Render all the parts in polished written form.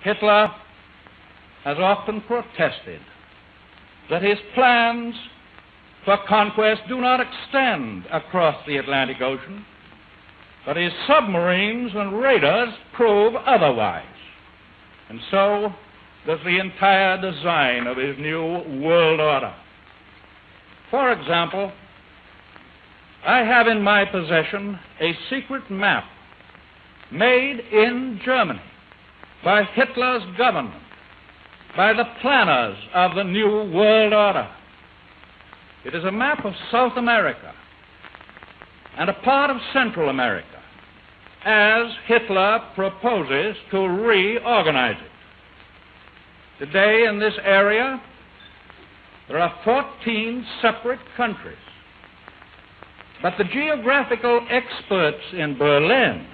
Hitler has often protested that his plans for conquest do not extend across the Atlantic Ocean, but his submarines and raiders prove otherwise. And so does the entire design of his new world order. For example, I have in my possession a secret map made in Germany by Hitler's government, by the planners of the new world order. It is a map of South America and a part of Central America, as Hitler proposes to reorganize it. Today in this area, there are 14 separate countries. But the geographical experts in Berlin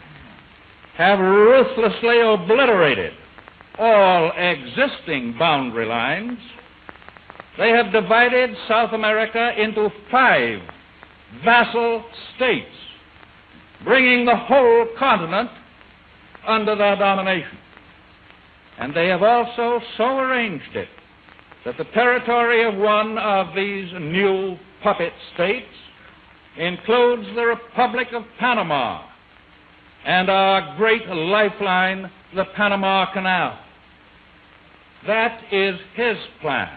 have ruthlessly obliterated all existing boundary lines. They have divided South America into 5 vassal states, bringing the whole continent under their domination. And they have also so arranged it that the territory of one of these new puppet states includes the Republic of Panama and our great lifeline, the Panama Canal. That is his plan.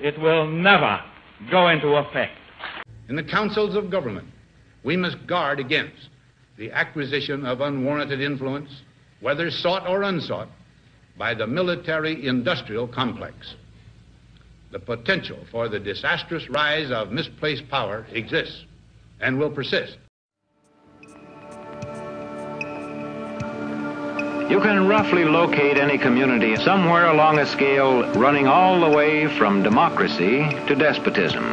It will never go into effect. In the councils of government, we must guard against the acquisition of unwarranted influence, whether sought or unsought, by the military-industrial complex. The potential for the disastrous rise of misplaced power exists and will persist. You can roughly locate any community somewhere along a scale running all the way from democracy to despotism.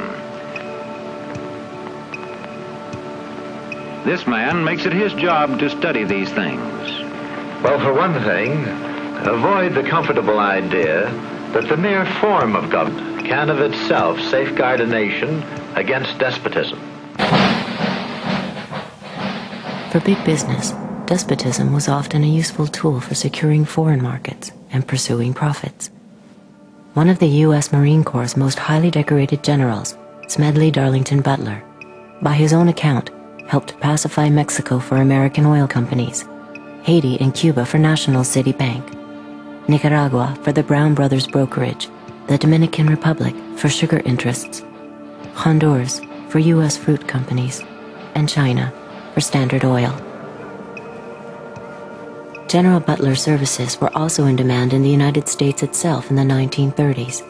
This man makes it his job to study these things. Well, for one thing, avoid the comfortable idea that the mere form of government can of itself safeguard a nation against despotism. For big business, despotism was often a useful tool for securing foreign markets and pursuing profits. One of the U.S. Marine Corps' most highly decorated generals, Smedley Darlington Butler, by his own account, helped pacify Mexico for American oil companies, Haiti and Cuba for National City Bank, Nicaragua for the Brown Brothers Brokerage, the Dominican Republic for sugar interests, Honduras for U.S. fruit companies, and China for Standard Oil. General Butler's services were also in demand in the United States itself in the 1930s,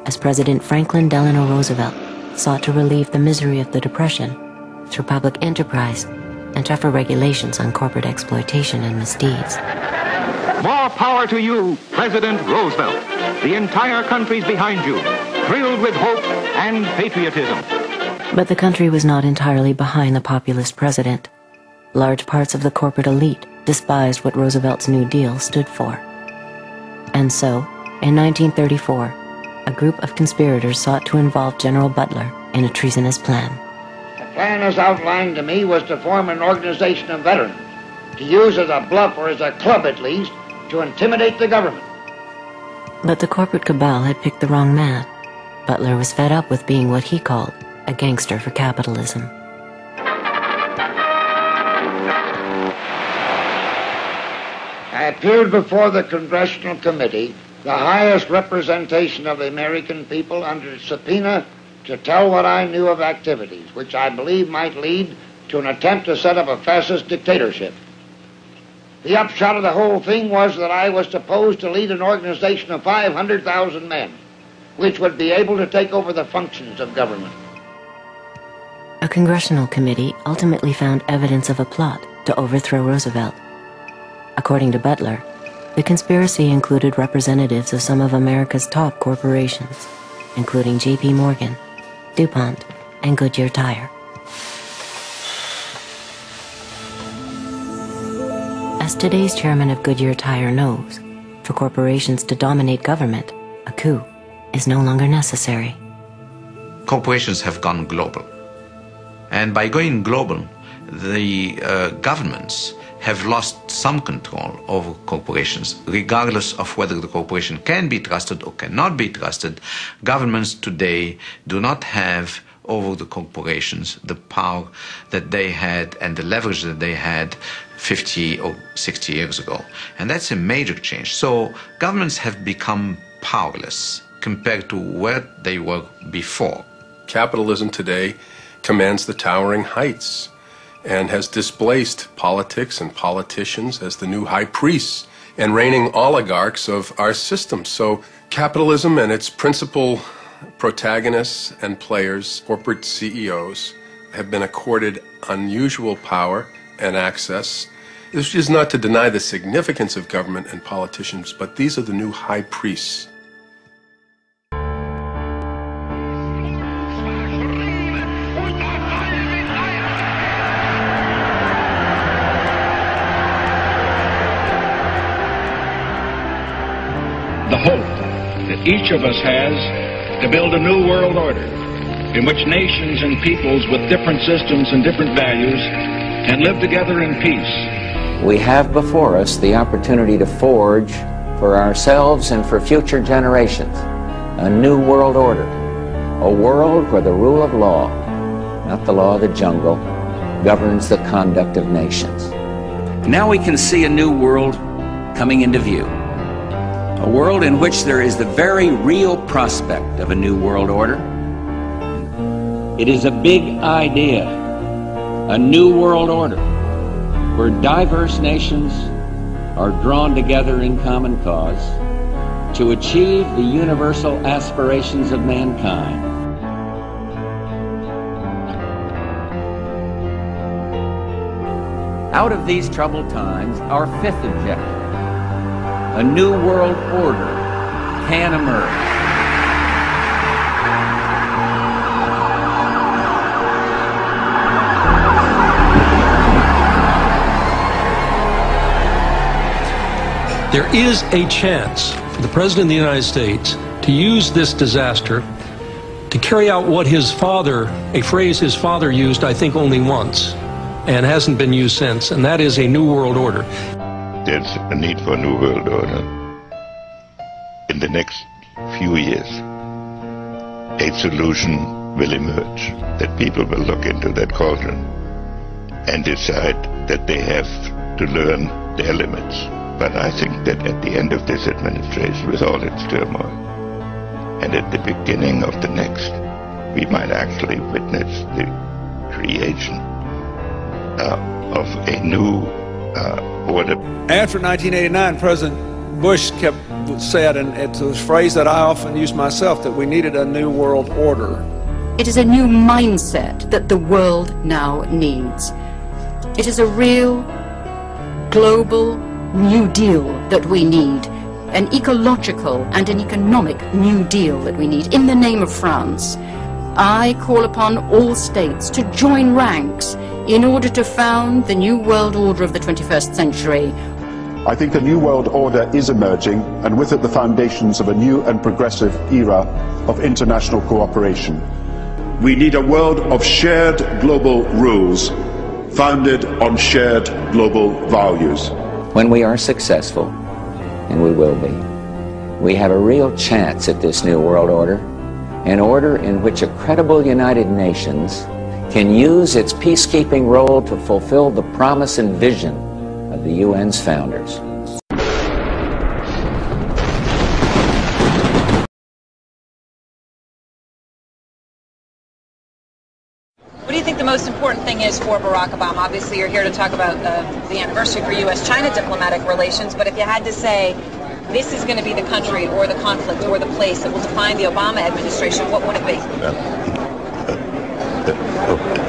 as President Franklin Delano Roosevelt sought to relieve the misery of the Depression through public enterprise and tougher regulations on corporate exploitation and misdeeds. More power to you, President Roosevelt. The entire country's behind you, thrilled with hope and patriotism. But the country was not entirely behind the populist president. Large parts of the corporate elite despised what Roosevelt's New Deal stood for. And so, in 1934, a group of conspirators sought to involve General Butler in a treasonous plan. The plan as outlined to me was to form an organization of veterans, to use as a bluff or as a club at least, to intimidate the government. But the corporate cabal had picked the wrong man. Butler was fed up with being what he called a gangster for capitalism. I appeared before the Congressional Committee, the highest representation of the American people, under subpoena to tell what I knew of activities which I believe might lead to an attempt to set up a fascist dictatorship. The upshot of the whole thing was that I was supposed to lead an organization of 500,000 men, which would be able to take over the functions of government. A congressional committee ultimately found evidence of a plot to overthrow Roosevelt. According to Butler, the conspiracy included representatives of some of America's top corporations, including J.P. Morgan, DuPont, and Goodyear Tire. As today's chairman of Goodyear Tire knows, for corporations to dominate government, a coup is no longer necessary. Corporations have gone global. And by going global, the governments have lost some control over corporations, regardless of whether the corporation can be trusted or cannot be trusted. Governments today do not have over the corporations the power that they had and the leverage that they had 50 or 60 years ago. And that's a major change. So governments have become powerless compared to where they were before. Capitalism today commands the towering heights and has displaced politics and politicians as the new high priests and reigning oligarchs of our system. So capitalism and its principal protagonists and players, corporate CEOs, have been accorded unusual power and access. This is not to deny the significance of government and politicians, but these are the new high priests. The hope that each of us has to build a new world order in which nations and peoples with different systems and different values can live together in peace. We have before us the opportunity to forge for ourselves and for future generations a new world order, a world where the rule of law, not the law of the jungle, governs the conduct of nations. Now we can see a new world coming into view. A world in which there is the very real prospect of a new world order. It is a big idea, a new world order, where diverse nations are drawn together in common cause to achieve the universal aspirations of mankind. Out of these troubled times, our fifth objective, a new world order, can emerge. There is a chance for the President of the United States to use this disaster to carry out what his father, a phrase his father used, I think, only once, and hasn't been used since, and that is a new world order. There's a need for a new world order. In the next few years, a solution will emerge, that people will look into that cauldron and decide that they have to learn their limits. But I think that at the end of this administration, with all its turmoil, and at the beginning of the next, we might actually witness the creation of a new order. After 1989, President Bush said, and it's a phrase that I often use myself, that we needed a new world order. It is a new mindset that the world now needs. It is a real, global New Deal that we need, an ecological and an economic New Deal that we need. In the name of France, I call upon all states to join ranks in order to found the new world order of the 21st century. I think a new world order is emerging, and with it the foundations of a new and progressive era of international cooperation. We need a world of shared global rules, founded on shared global values. When we are successful, and we will be, we have a real chance at this new world order, an order in which a credible United Nations can use its peacekeeping role to fulfill the promise and vision of the UN's founders. What do you think the most important thing is for Barack Obama? Obviously, you're here to talk about the anniversary for U.S.-China diplomatic relations, but if you had to say this is going to be the country or the conflict or the place that will define the Obama administration, what would it be?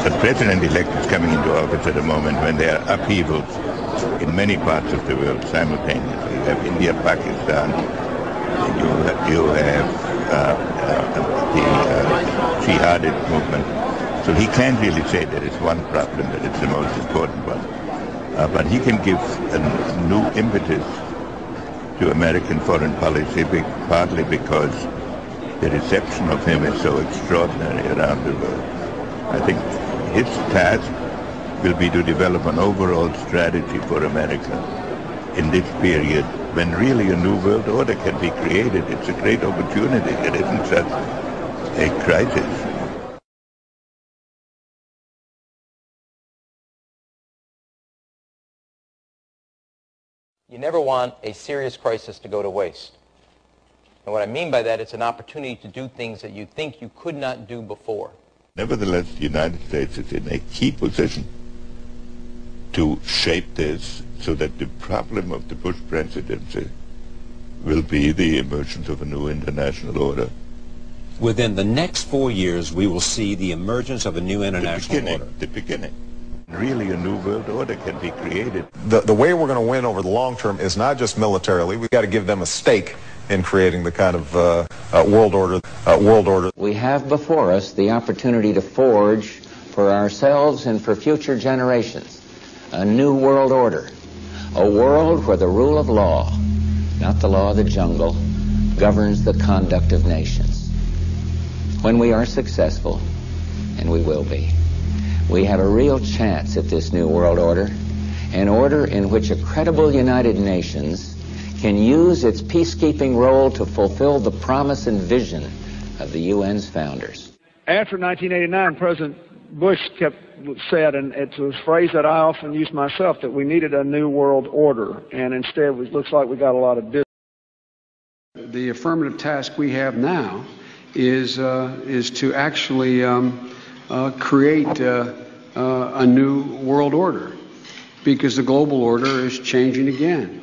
The president-elect is coming into office at a moment when there are upheavals in many parts of the world simultaneously. You have India, Pakistan, you have the jihadist movement. So he can't really say there is one problem that is the most important one. But he can give a new impetus to American foreign policy, partly because the reception of him is so extraordinary around the world. I think his task will be to develop an overall strategy for America in this period when really a new world order can be created. It's a great opportunity. It isn't just a crisis. You never want a serious crisis to go to waste. And what I mean by that, it's an opportunity to do things that you think you could not do before. Nevertheless, the United States is in a key position to shape this so that the problem of the Bush presidency will be the emergence of a new international order. Within the next 4 years, we will see the emergence of a new international order. The beginning. Really a new world order can be created. The way we're going to win over the long term is not just militarily. We've got to give them a stake in creating the kind of world order. We have before us the opportunity to forge for ourselves and for future generations a new world order, a world where the rule of law, not the law of the jungle, governs the conduct of nations. When we are successful, and we will be, we have a real chance at this new world order, an order in which a credible United Nations can use its peacekeeping role to fulfill the promise and vision of the UN's founders. After 1989, President Bush said, and it's a phrase that I often use myself, that we needed a new world order, and instead it looks like we got a lot of business. The affirmative task we have now is to actually create a new world order, because the global order is changing again.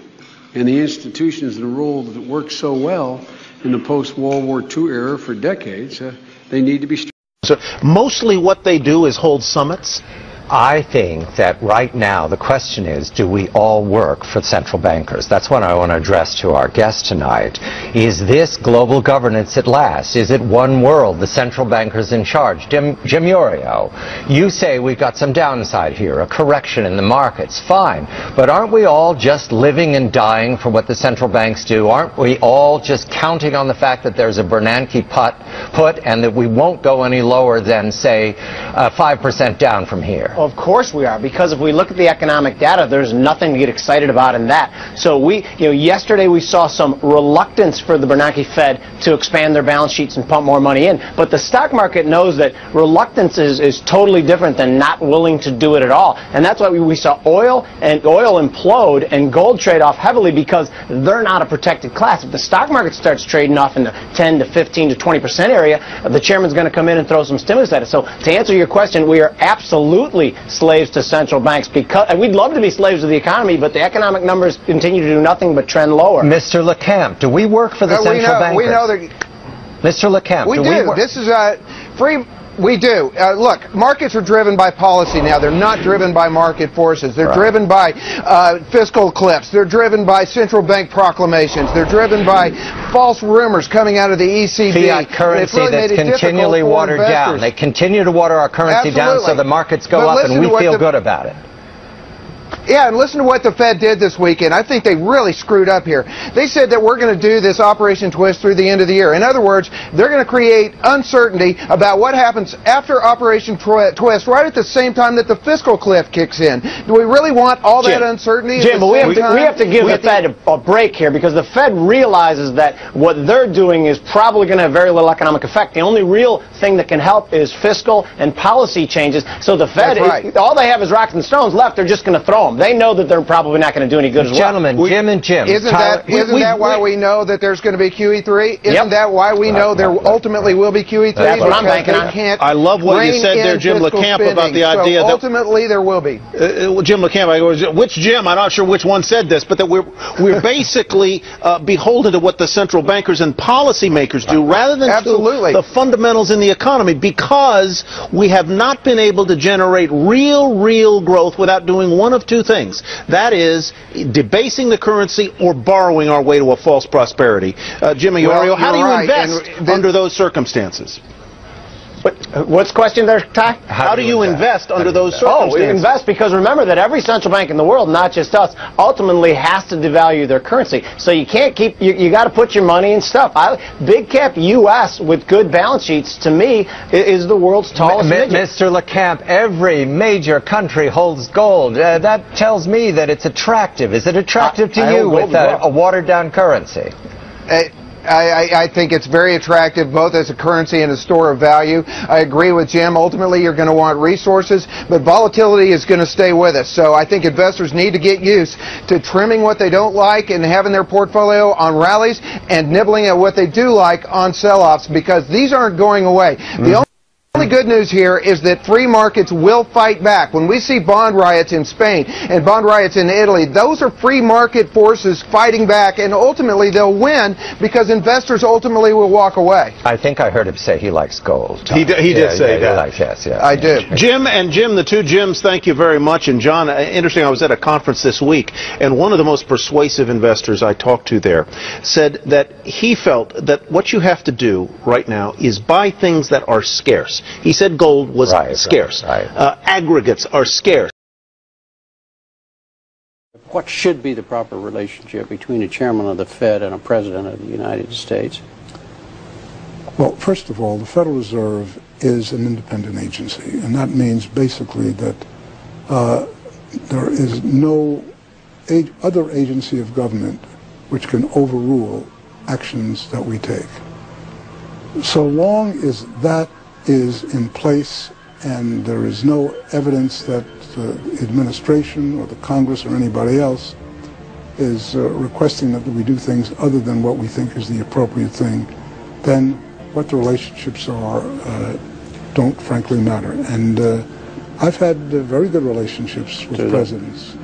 And the institutions and the rules that worked so well in the post-World War II era for decades, they need to be strengthened. So mostly what they do is hold summits. I think that right now the question is, do we all work for central bankers? That's what I want to address to our guest tonight. Is this global governance at last? Is it one world, the central bankers in charge? Jim Iorio, you say we've got some downside here, a correction in the markets. Fine. But aren't we all just living and dying for what the central banks do? Aren't we all just counting on the fact that there's a Bernanke put and that we won't go any lower than, say, 5% down from here? Of course we are, because if we look at the economic data, there's nothing to get excited about in that. So yesterday we saw some reluctance for the Bernanke Fed to expand their balance sheets and pump more money in. But the stock market knows that reluctance is totally different than not willing to do it at all. And that's why we saw oil implode and gold trade off heavily, because they're not a protected class. If the stock market starts trading off in the 10 to 15 to 20% area, the chairman's going to come in and throw some stimulus at it. So to answer your question, we are absolutely slaves to central banks, and we'd love to be slaves of the economy, but the economic numbers continue to do nothing but trend lower. Mr. LeCamp, do we work for the central bankers? We know that. Mr. LeCamp, we do. This is free. We do. Look, markets are driven by policy now. They're not driven by market forces. They're driven by fiscal cliffs. They're driven by central bank proclamations. They're driven by false rumors coming out of the ECB. Fiat currency that's continually watered down. They continue to water our currency down so the markets go up and we feel good about it. Yeah, and listen to what the Fed did this weekend. I think they really screwed up here. They said that we're going to do this Operation Twist through the end of the year. In other words, they're going to create uncertainty about what happens after Operation Twist, right at the same time that the fiscal cliff kicks in. Do we really want all that uncertainty? Jim, but we have to give the Fed a break here, because the Fed realizes that what they're doing is probably going to have very little economic effect. The only real thing that can help is fiscal and policy changes. So the Fed, all they have is rocks and stones left. They're just going to throw them. They know that they're probably not going to do any good as well. Gentlemen, Jim and Jim. Isn't that why we know that there's going to be QE3? Isn't that why we know there ultimately will be QE3? That's what I'm banking on. I love what you said there, Jim LeCamp, about the idea that ultimately there will be. Jim LeCamp, which Jim? I'm not sure which one said this, but that we're basically beholden to what the central bankers and policymakers do, rather than to the fundamentals in the economy, because we have not been able to generate real growth without doing one of two things. That is, debasing the currency or borrowing our way to a false prosperity. Jim Iorio, how do you invest under those circumstances? What's the question there, Ty? How do you invest under those circumstances? Oh, we invest because remember that every central bank in the world, not just us, ultimately has to devalue their currency. So you can't keep, you got to put your money in stuff. Big cap U.S. with good balance sheets, to me, is the world's tallest midget. Mr. LeCamp, every major country holds gold. That tells me that it's attractive. Is it attractive to you with a watered-down currency? I think it's very attractive both as a currency and a store of value. I agree with Jim. Ultimately, you're going to want resources, but volatility is going to stay with us. So I think investors need to get used to trimming what they don't like and having their portfolio on rallies and nibbling at what they do like on sell-offs, because these aren't going away. The only good news here is that free markets will fight back. When we see bond riots in Spain and bond riots in Italy, those are free market forces fighting back, and ultimately they'll win because investors ultimately will walk away. I think I heard him say he likes gold. He did say that. Yes. I do. Jim, the two Jims, thank you very much. And John, interesting, I was at a conference this week, and one of the most persuasive investors I talked to there said that he felt that what you have to do right now is buy things that are scarce. He said gold was scarce. Aggregates are scarce. What should be the proper relationship between a chairman of the Fed and a president of the United States? Well, first of all, the Federal Reserve is an independent agency, and that means basically that there is no other agency of government which can overrule actions that we take. So long as that is in place and there is no evidence that the administration or the Congress or anybody else is requesting that we do things other than what we think is the appropriate thing, then what the relationships are don't frankly matter. And I've had very good relationships with presidents.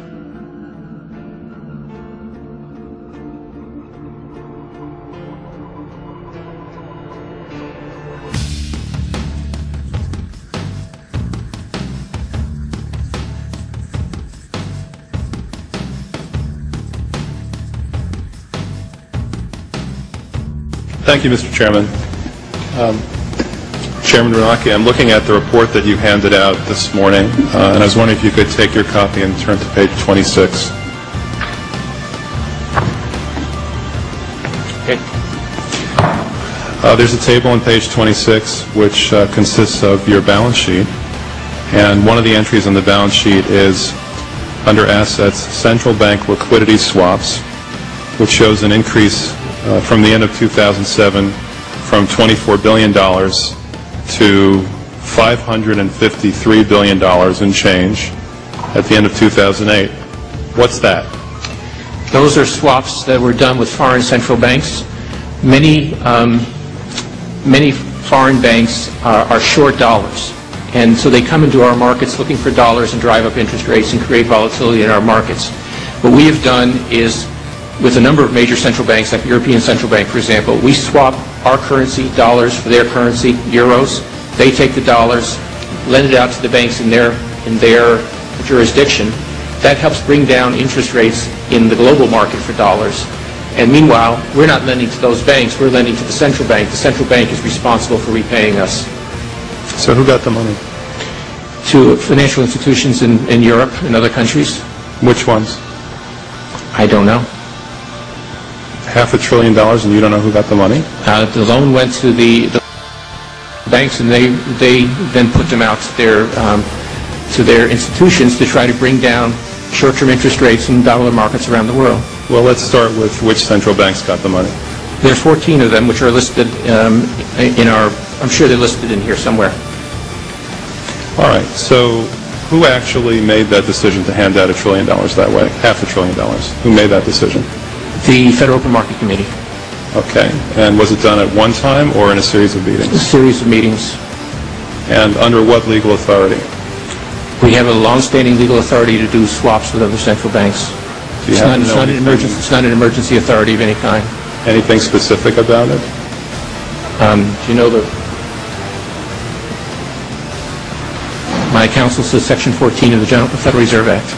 Thank you, Mr. Chairman. Chairman Bernanke, I'm looking at the report that you handed out this morning, and I was wondering if you could take your copy and turn to page 26. Okay. There's a table on page 26 which consists of your balance sheet, and one of the entries on the balance sheet is under assets, central bank liquidity swaps, which shows an increase from the end of 2007 from $24 billion to $553 billion in change at the end of 2008. What's that? Those are swaps that were done with foreign central banks. Many foreign banks are short dollars, and so they come into our markets looking for dollars and drive up interest rates and create volatility in our markets. What we have done is, with a number of major central banks, like the European Central Bank, for example, we swap our currency, dollars, for their currency, euros. They take the dollars, lend it out to the banks in their jurisdiction. That helps bring down interest rates in the global market for dollars. And meanwhile, we're not lending to those banks, we're lending to the central bank. The central bank is responsible for repaying us. So who got the money? To financial institutions in Europe and other countries. Which ones? I don't know. $500 billion and you don't know who got the money? The loan went to the banks, and they then put them out to their institutions to try to bring down short-term interest rates in dollar markets around the world. Well, let's start with which central banks got the money. There's 14 of them, which are listed in our, I'm sure they're listed in here somewhere. All right, so who actually made that decision to hand out $1 trillion that way, $500 billion? Who made that decision? The Federal Open Market Committee. Okay, and was it done at one time or in a series of meetings? A series of meetings. And under what legal authority? We have a long-standing legal authority to do swaps with other central banks. It's not an emergency authority of any kind. Anything specific about it? Do you know my counsel says Section 14 of the Federal Reserve Act.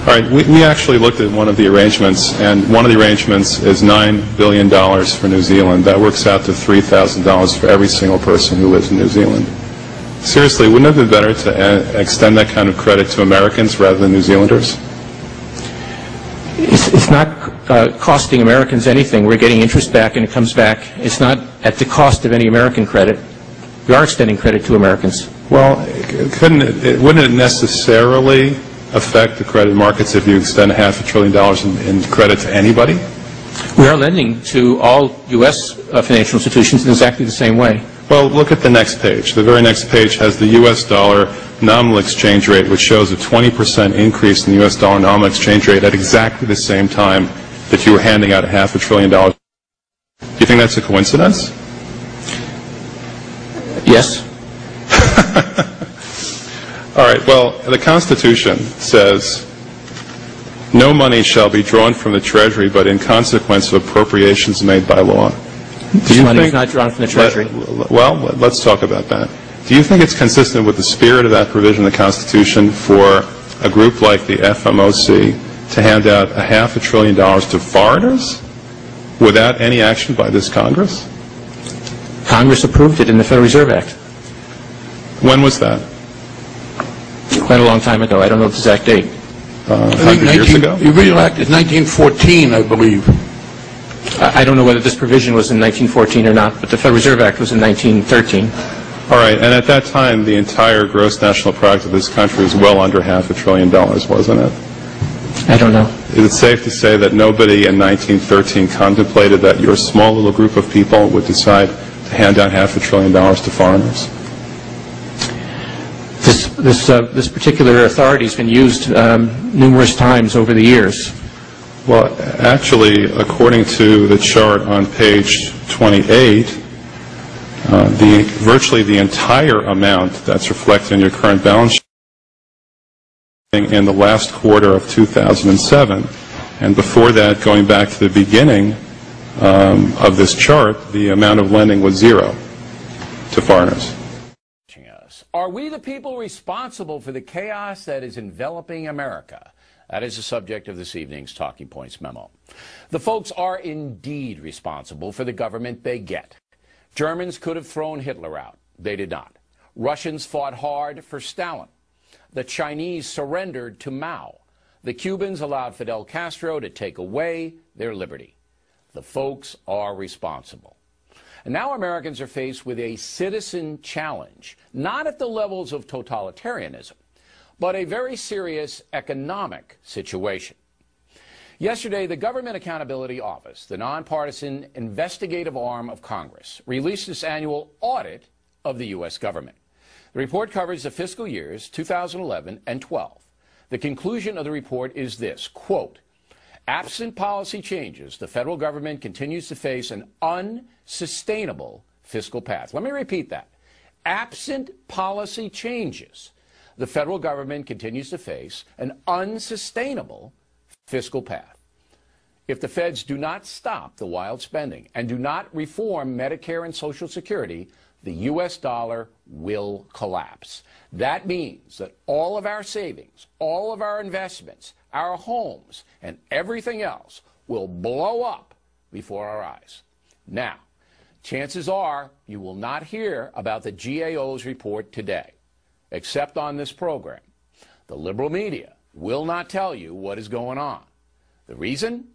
All right, we actually looked at one of the arrangements, and one of the arrangements is $9 billion for New Zealand. That works out to $3,000 for every single person who lives in New Zealand. Seriously, wouldn't it have been better to extend that kind of credit to Americans rather than New Zealanders? It's not costing Americans anything. We're getting interest back, and it comes back. It's not at the cost of any American credit. We are extending credit to Americans. Well, wouldn't it necessarily affect the credit markets if you extend $500 billion in credit to anybody? We are lending to all U.S. Financial institutions in exactly the same way. Well, look at the next page. The very next page has the U.S. dollar nominal exchange rate, which shows a 20% increase in the U.S. dollar nominal exchange rate at exactly the same time that you were handing out $500 billion. Do you think that's a coincidence? Yes. All right, well, the Constitution says, no money shall be drawn from the Treasury but in consequence of appropriations made by law. This money is not drawn from the Treasury. Well, let's talk about that. Do you think it's consistent with the spirit of that provision of the Constitution for a group like the FMOC to hand out $500 billion to foreigners without any action by this Congress? Congress approved it in the Federal Reserve Act. When was that? Quite a long time ago. I don't know the exact date. 100 years ago? The original act is 1914, I believe. I don't know whether this provision was in 1914 or not, but the Federal Reserve Act was in 1913. All right, and at that time, the entire gross national product of this country was well under $500 billion, wasn't it? I don't know. Is it safe to say that nobody in 1913 contemplated that your small little group of people would decide to hand out $500 billion to foreigners? This particular authority has been used numerous times over the years. Well, actually, according to the chart on page 28, virtually the entire amount that's reflected in your current balance sheet in the last quarter of 2007, and before that, going back to the beginning of this chart, the amount of lending was zero to foreigners. Are we the people responsible for the chaos that is enveloping America? That is the subject of this evening's Talking Points memo. The folks are indeed responsible for the government they get. Germans could have thrown Hitler out. They did not. Russians fought hard for Stalin. The Chinese surrendered to Mao. The Cubans allowed Fidel Castro to take away their liberty. The folks are responsible. And now Americans are faced with a citizen challenge, not at the levels of totalitarianism, but a very serious economic situation. Yesterday, the Government Accountability Office, the nonpartisan investigative arm of Congress, released its annual audit of the U.S. government. The report covers the fiscal years 2011 and 12. The conclusion of the report is this, quote, absent policy changes, the federal government continues to face an unsustainable fiscal path. Let me repeat that. Absent policy changes, the federal government continues to face an unsustainable fiscal path. If the feds do not stop the wild spending and do not reform Medicare and Social Security, the U.S. dollar will collapse. That means that all of our savings, all of our investments, our homes, and everything else will blow up before our eyes. Now, chances are you will not hear about the GAO's report today, except on this program. The liberal media will not tell you what is going on. The reason?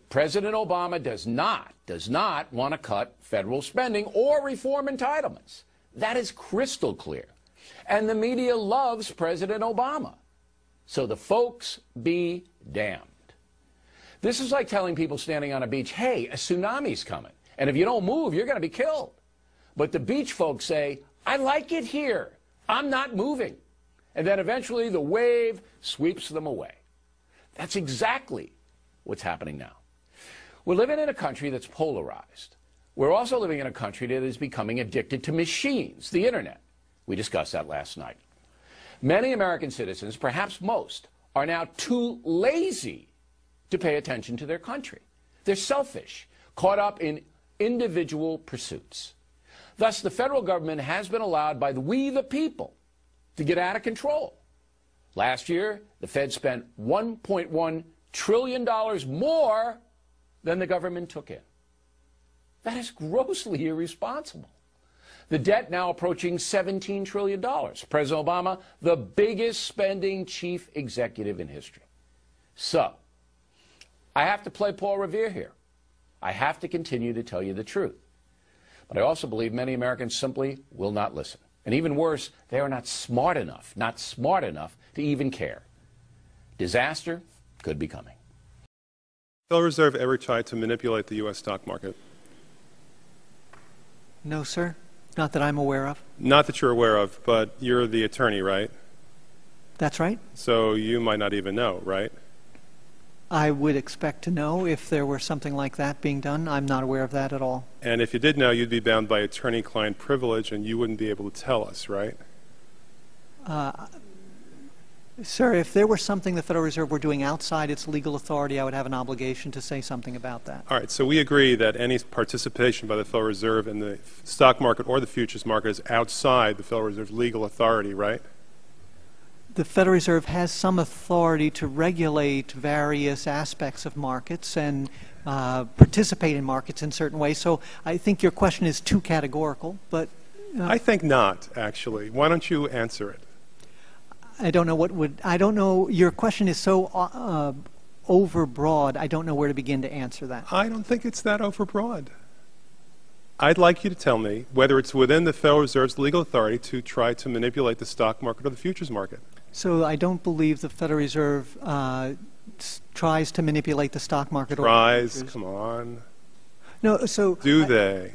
President Obama does not want to cut federal spending or reform entitlements. That is crystal clear. And the media loves President Obama. So the folks be damned. This is like telling people standing on a beach, hey, a tsunami's coming, and if you don't move, you're going to be killed. But the beach folks say, I like it here. I'm not moving. And then eventually the wave sweeps them away. That's exactly what's happening now. We're living in a country that's polarized. We're also living in a country that is becoming addicted to machines, the internet. We discussed that last night. Many American citizens, perhaps most, are now too lazy to pay attention to their country. They're selfish, caught up in individual pursuits. Thus, the federal government has been allowed by we the people to get out of control. Last year, the Fed spent $1.1 trillion more than the government took in. That is grossly irresponsible. The debt now approaching $17 trillion. President Obama, the biggest spending chief executive in history. So, I have to play Paul Revere here. I have to continue to tell you the truth. But I also believe many Americans simply will not listen. And even worse, they are not smart enough to even care. Disaster could be coming. The Federal Reserve ever tried to manipulate the U.S. stock market? No, sir. Not that I'm aware of. Not that you're aware of, but you're the attorney, right? That's right. So you might not even know, right? I would expect to know if there were something like that being done. I'm not aware of that at all. And if you did know, you'd be bound by attorney-client privilege, and you wouldn't be able to tell us, right? Sir, if there were something the Federal Reserve were doing outside its legal authority, I would have an obligation to say something about that. All right, so we agree that any participation by the Federal Reserve in the stock market or the futures market is outside the Federal Reserve's legal authority, right? The Federal Reserve has some authority to regulate various aspects of markets and participate in markets in certain ways. So I think your question is too categorical, but... I think not, actually. Why don't you answer it? I don't know what would... I don't know... Your question is so overbroad, I don't know where to begin to answer that. I don't think it's that overbroad. I'd like you to tell me whether it's within the Federal Reserve's legal authority to try to manipulate the stock market or the futures market. So I don't believe the Federal Reserve tries to manipulate the stock market. Tries? Come on. No, so... Do they?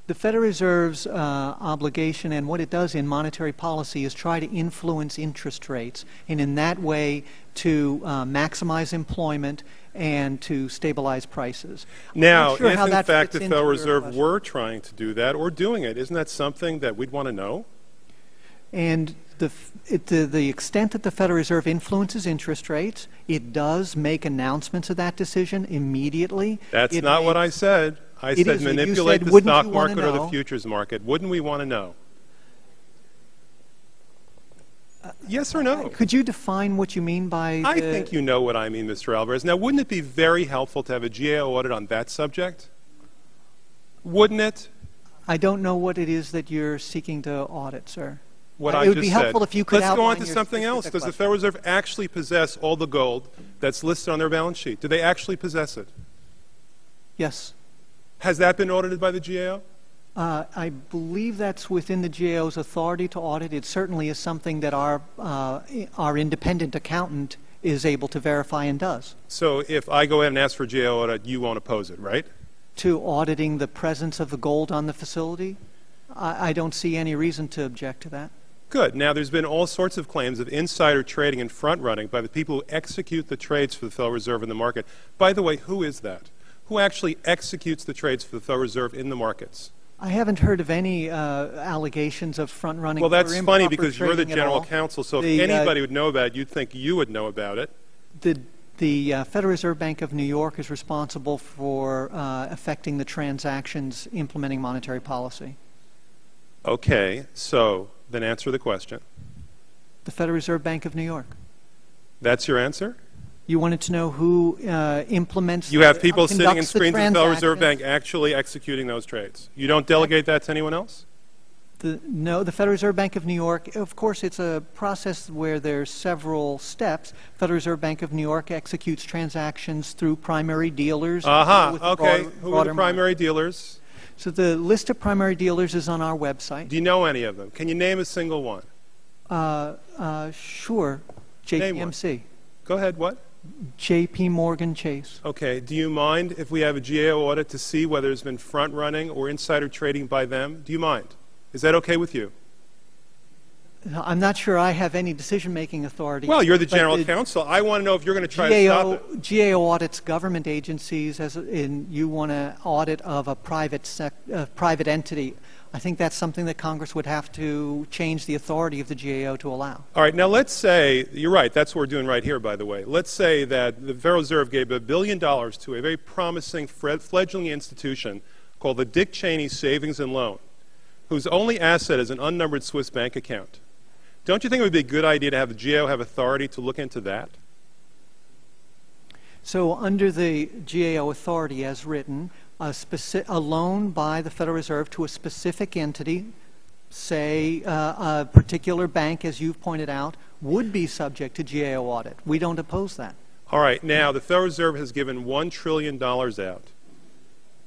The Federal Reserve's obligation and what it does in monetary policy is try to influence interest rates, and in that way to maximize employment and to stabilize prices. Now, sure if in fact the Federal Reserve question. were trying to do that or doing it, isn't that something that we'd want to know? And to the extent that the Federal Reserve influences interest rates, it does make announcements of that decision immediately. That's not what I said. I said manipulate the stock market or the futures market. Wouldn't we want to know? Yes or no? Could you define what you mean by... I think you know what I mean, Mr. Alvarez. Now, wouldn't it be very helpful to have a GAO audit on that subject? Wouldn't it? I don't know what it is that you're seeking to audit, sir. What I just said. It would be helpful if you could Let's go on to your something else. Does the Federal Reserve actually possess all the gold that's listed on their balance sheet? Do they actually possess it? Yes. Has that been audited by the GAO? I believe that's within the GAO's authority to audit. It certainly is something that our independent accountant is able to verify and does. So if I go ahead and ask for a GAO audit, you won't oppose it, right? To auditing the presence of the gold on the facility? I don't see any reason to object to that. Good. Now, there's been all sorts of claims of insider trading and front-running by the people who execute the trades for the Federal Reserve in the market. By the way, who is that? Who actually executes the trades for the Federal Reserve in the markets? I haven't heard of any allegations of front-running. Well, that's funny because you're the general counsel, so if anybody would know about it, you'd think you would know about it. The Federal Reserve Bank of New York is responsible for affecting the transactions implementing monetary policy. Okay, so then answer the question. The Federal Reserve Bank of New York. That's your answer? You wanted to know who implements... You have people sitting in screens at the Federal Reserve Bank actually executing those trades. You don't delegate that to anyone else? No, the Federal Reserve Bank of New York, of course, it's a process where there's several steps. Federal Reserve Bank of New York executes transactions through primary dealers. Okay. Who are the primary dealers? So the list of primary dealers is on our website. Do you know any of them? Can you name a single one? Sure. JPMC. Go ahead, what? JP Morgan Chase. Okay. Do you mind if we have a GAO audit to see whether there's been front-running or insider trading by them? Do you mind? Is that okay with you? I'm not sure I have any decision-making authority. Well, you're the general counsel. I want to know if you're going to try to stop it. GAO audits government agencies, you want an audit of a private entity. I think that's something that Congress would have to change the authority of the GAO to allow. All right. Now, let's say, you're right, that's what we're doing right here, by the way. Let's say that the Federal Reserve gave $1 billion to a very promising fledgling institution called the Dick Cheney Savings and Loan, whose only asset is an unnumbered Swiss bank account. Don't you think it would be a good idea to have the GAO have authority to look into that? So under the GAO authority as written, a loan by the Federal Reserve to a specific entity, say a particular bank, as you've pointed out, would be subject to GAO audit. We don't oppose that. All right, now the Federal Reserve has given $1 trillion out.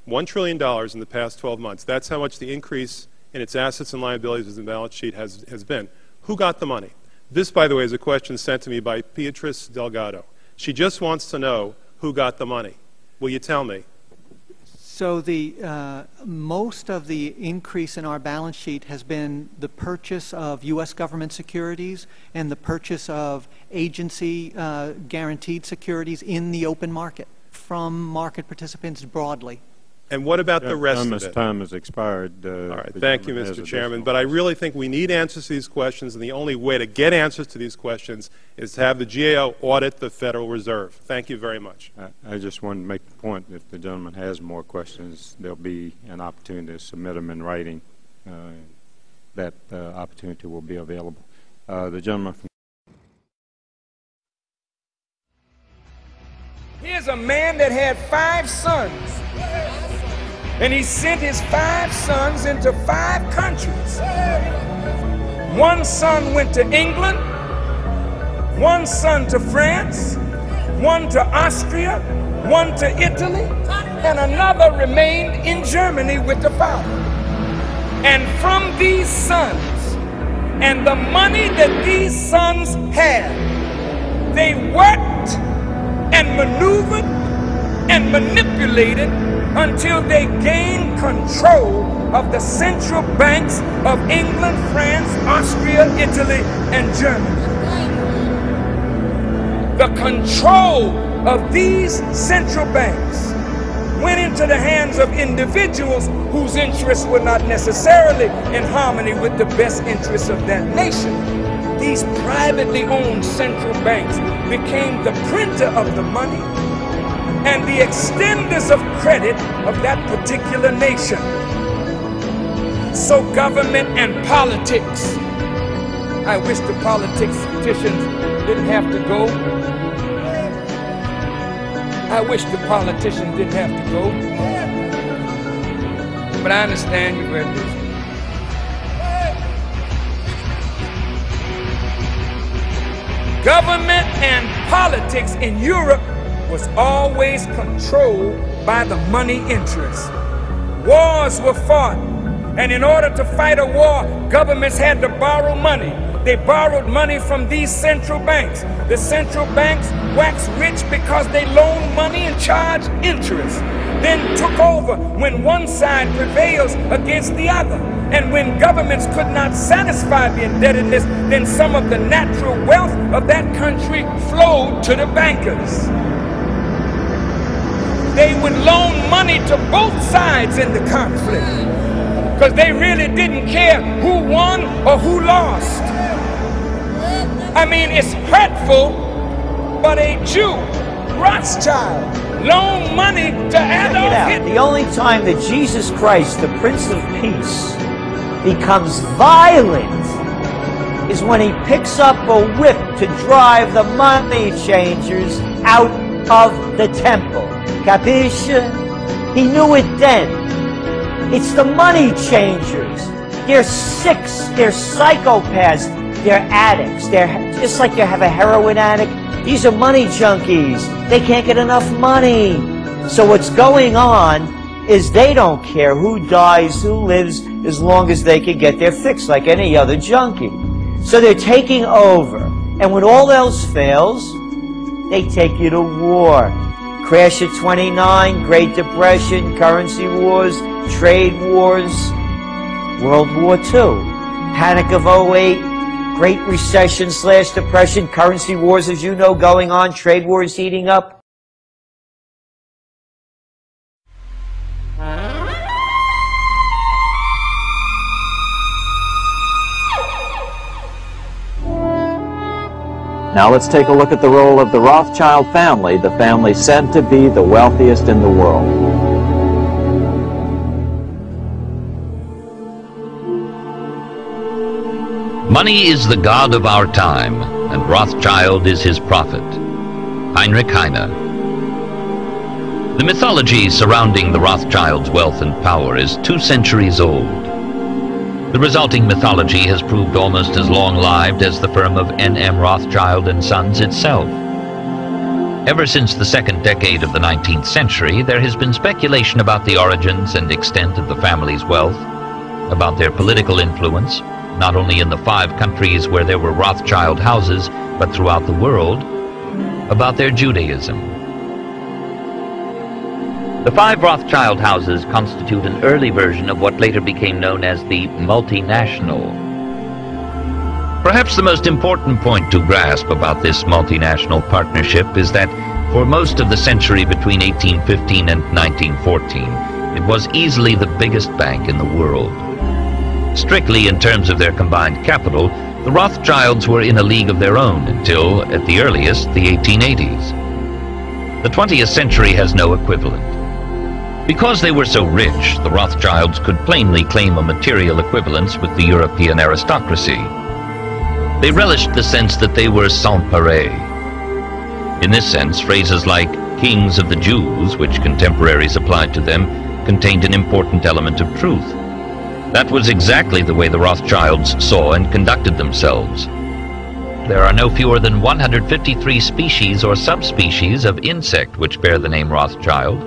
$1 trillion in the past 12 months. That's how much the increase in its assets and liabilities in the balance sheet has been. Who got the money? This, by the way, is a question sent to me by Beatrice Delgado. She just wants to know who got the money. Will you tell me? So the most of the increase in our balance sheet has been the purchase of U.S. government securities and the purchase of agency guaranteed securities in the open market from market participants broadly. And what about the rest of it? Time has expired. All right, thank you, Mr. Chairman. But I really think we need answers to these questions, and the only way to get answers to these questions is to have the GAO audit the Federal Reserve. Thank you very much. I just wanted to make the point, if the gentleman has more questions, there'll be an opportunity to submit them in writing. That opportunity will be available. The gentleman from... Here's a man that had 5 sons. And he sent his 5 sons into 5 countries. 1 son went to England, 1 son to France, 1 to Austria, 1 to Italy, and another remained in Germany with the father. And from these sons, and the money that these sons had, they worked and maneuvered and manipulated until they gained control of the central banks of England, France, Austria, Italy, and Germany. The control of these central banks went into the hands of individuals whose interests were not necessarily in harmony with the best interests of that nation. These privately owned central banks became the printer of the money and the extenders of credit of that particular nation. So government and politics, I wish the politicians didn't have to go. I wish the politicians didn't have to go. But I understand you've read this. Government and politics in Europe was always controlled by the money interests. Wars were fought, and in order to fight a war, governments had to borrow money. They borrowed money from these central banks. The central banks waxed rich because they loaned money and charged interest, then took over when one side prevails against the other. And when governments could not satisfy the indebtedness, then some of the natural wealth of that country flowed to the bankers. They would loan money to both sides in the conflict because they really didn't care who won or who lost. I mean, it's hurtful, but a Jew, Rothschild, loaned money to Adolf Hitler. The only time that Jesus Christ, the Prince of Peace, becomes violent is when he picks up a whip to drive the money changers out of the temple. Capisce? He knew it then. It's the money changers. They're sick, they're psychopaths, they're addicts. They're just like you have a heroin addict. These are money junkies. They can't get enough money. So what's going on is they don't care who dies, who lives, as long as they can get their fix like any other junkie. So they're taking over. And when all else fails, they take you to war. Crash of 29, Great Depression, currency wars, trade wars, World War II, Panic of 08, Great Recession / Depression, currency wars, as you know, going on, trade wars heating up. Now let's take a look at the role of the Rothschild family, the family said to be the wealthiest in the world. Money is the god of our time, and Rothschild is his prophet. Heinrich Heine. The mythology surrounding the Rothschilds' wealth and power is 2 centuries old. The resulting mythology has proved almost as long-lived as the firm of N.M. Rothschild and Sons itself. Ever since the second decade of the 19th century, there has been speculation about the origins and extent of the family's wealth, about their political influence, not only in the 5 countries where there were Rothschild houses, but throughout the world, about their Judaism. The 5 Rothschild houses constitute an early version of what later became known as the multinational. Perhaps the most important point to grasp about this multinational partnership is that for most of the century between 1815 and 1914, it was easily the biggest bank in the world. Strictly in terms of their combined capital, the Rothschilds were in a league of their own until, at the earliest, the 1880s. The 20th century has no equivalent. Because they were so rich, the Rothschilds could plainly claim a material equivalence with the European aristocracy. They relished the sense that they were sans pareil. In this sense, phrases like kings of the Jews, which contemporaries applied to them, contained an important element of truth. That was exactly the way the Rothschilds saw and conducted themselves. There are no fewer than 153 species or subspecies of insect which bear the name Rothschild,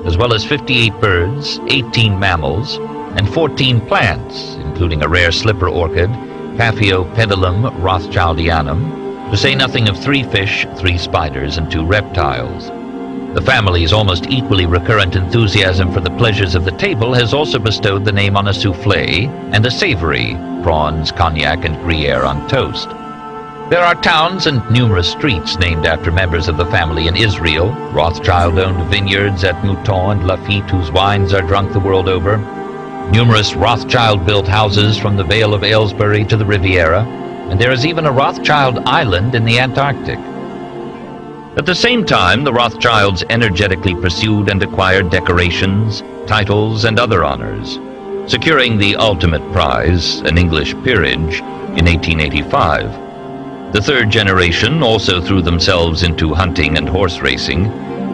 as well as 58 birds, 18 mammals, and 14 plants, including a rare slipper orchid, Paphiopedilum rothschildianum, to say nothing of 3 fish, 3 spiders, and 2 reptiles. The family's almost equally recurrent enthusiasm for the pleasures of the table has also bestowed the name on a soufflé and a savory, prawns, cognac, and Gruyere on toast. There are towns and numerous streets named after members of the family in Israel, Rothschild-owned vineyards at Mouton and Lafitte whose wines are drunk the world over, numerous Rothschild-built houses from the Vale of Aylesbury to the Riviera, and there is even a Rothschild island in the Antarctic. At the same time, the Rothschilds energetically pursued and acquired decorations, titles, and other honors, securing the ultimate prize, an English peerage, in 1885. The third generation also threw themselves into hunting and horse racing,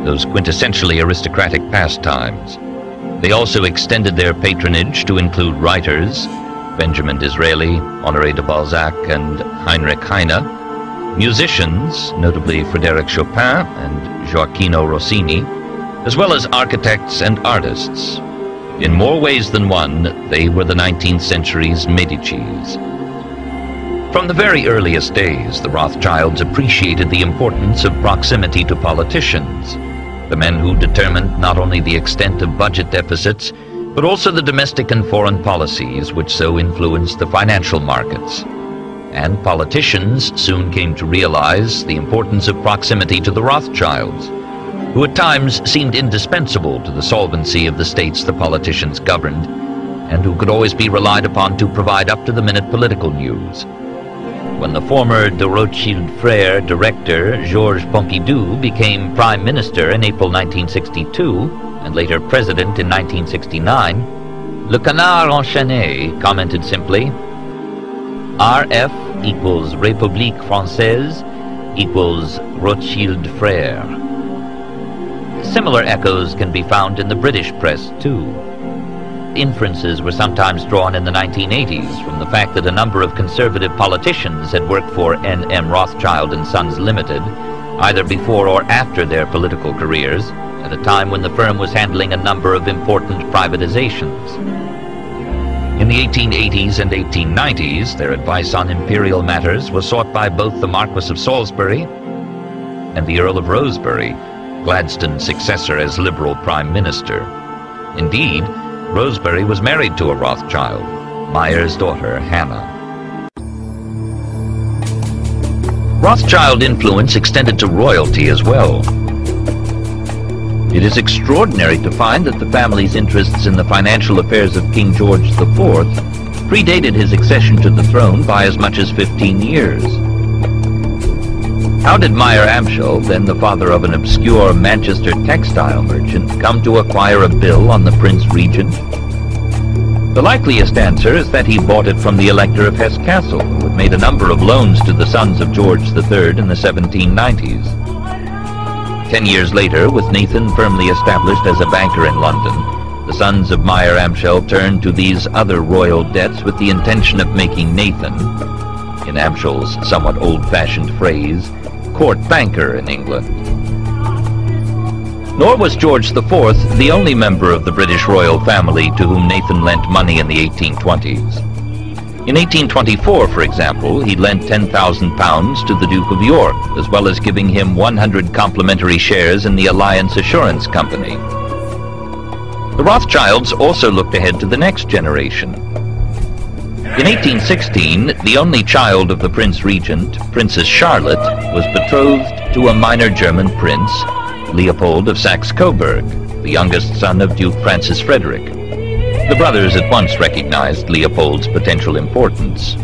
those quintessentially aristocratic pastimes. They also extended their patronage to include writers, Benjamin Disraeli, Honoré de Balzac, and Heinrich Heine, musicians, notably Frédéric Chopin and Gioacchino Rossini, as well as architects and artists. In more ways than one, they were the 19th century's Medicis. From the very earliest days, the Rothschilds appreciated the importance of proximity to politicians, the men who determined not only the extent of budget deficits, but also the domestic and foreign policies which so influenced the financial markets. And politicians soon came to realize the importance of proximity to the Rothschilds, who at times seemed indispensable to the solvency of the states the politicians governed, and who could always be relied upon to provide up-to-the-minute political news. When the former de Rothschild Frères director, Georges Pompidou, became Prime Minister in April 1962, and later President in 1969, Le Canard Enchaîné commented simply, RF equals République Française equals Rothschild Frères. Similar echoes can be found in the British press, too. Inferences were sometimes drawn in the 1980s from the fact that a number of conservative politicians had worked for N.M. Rothschild and Sons Limited, either before or after their political careers, at a time when the firm was handling a number of important privatizations. In the 1880s and 1890s, their advice on imperial matters was sought by both the Marquis of Salisbury and the Earl of Rosebery, Gladstone's successor as Liberal Prime Minister. Indeed, Rosebery was married to a Rothschild, Meyer's daughter, Hannah. Rothschild influence extended to royalty as well. It is extraordinary to find that the family's interests in the financial affairs of King George IV predated his accession to the throne by as much as 15 years. How did Meyer Amschel, then the father of an obscure Manchester textile merchant, come to acquire a bill on the Prince Regent? The likeliest answer is that he bought it from the Elector of Hesse Castle, who had made a number of loans to the sons of George III in the 1790s. 10 years later, with Nathan firmly established as a banker in London, the sons of Meyer Amschel turned to these other royal debts with the intention of making Nathan, in Amschel's somewhat old-fashioned phrase, court banker in England. Nor was George IV the only member of the British royal family to whom Nathan lent money in the 1820s. In 1824, for example, he lent £10,000 to the Duke of York, as well as giving him 100 complimentary shares in the Alliance Assurance Company. The Rothschilds also looked ahead to the next generation. In 1816, the only child of the Prince Regent, Princess Charlotte, was betrothed to a minor German prince, Leopold of Saxe-Coburg, the youngest son of Duke Francis Frederick. The brothers at once recognized Leopold's potential importance.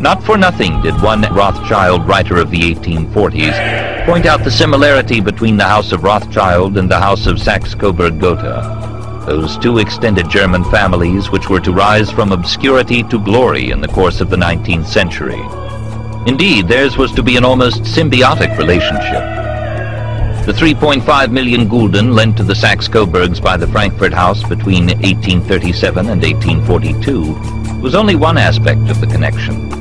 Not for nothing did one Rothschild writer of the 1840s point out the similarity between the House of Rothschild and the House of Saxe-Coburg-Gotha, those two extended German families which were to rise from obscurity to glory in the course of the 19th century. Indeed, theirs was to be an almost symbiotic relationship. The 3.5 million gulden lent to the Saxe-Coburgs by the Frankfurt House between 1837 and 1842 was only one aspect of the connection.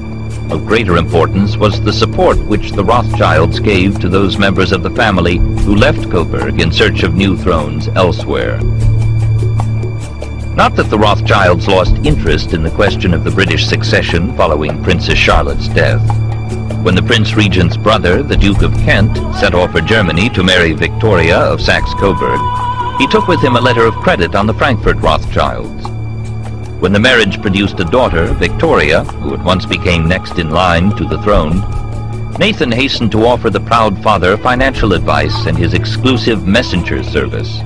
Of greater importance was the support which the Rothschilds gave to those members of the family who left Coburg in search of new thrones elsewhere. Not that the Rothschilds lost interest in the question of the British succession following Princess Charlotte's death. When the Prince Regent's brother, the Duke of Kent, set off for Germany to marry Victoria of Saxe-Coburg, he took with him a letter of credit on the Frankfurt Rothschilds. When the marriage produced a daughter, Victoria, who at once became next in line to the throne, Nathan hastened to offer the proud father financial advice and his exclusive messenger service.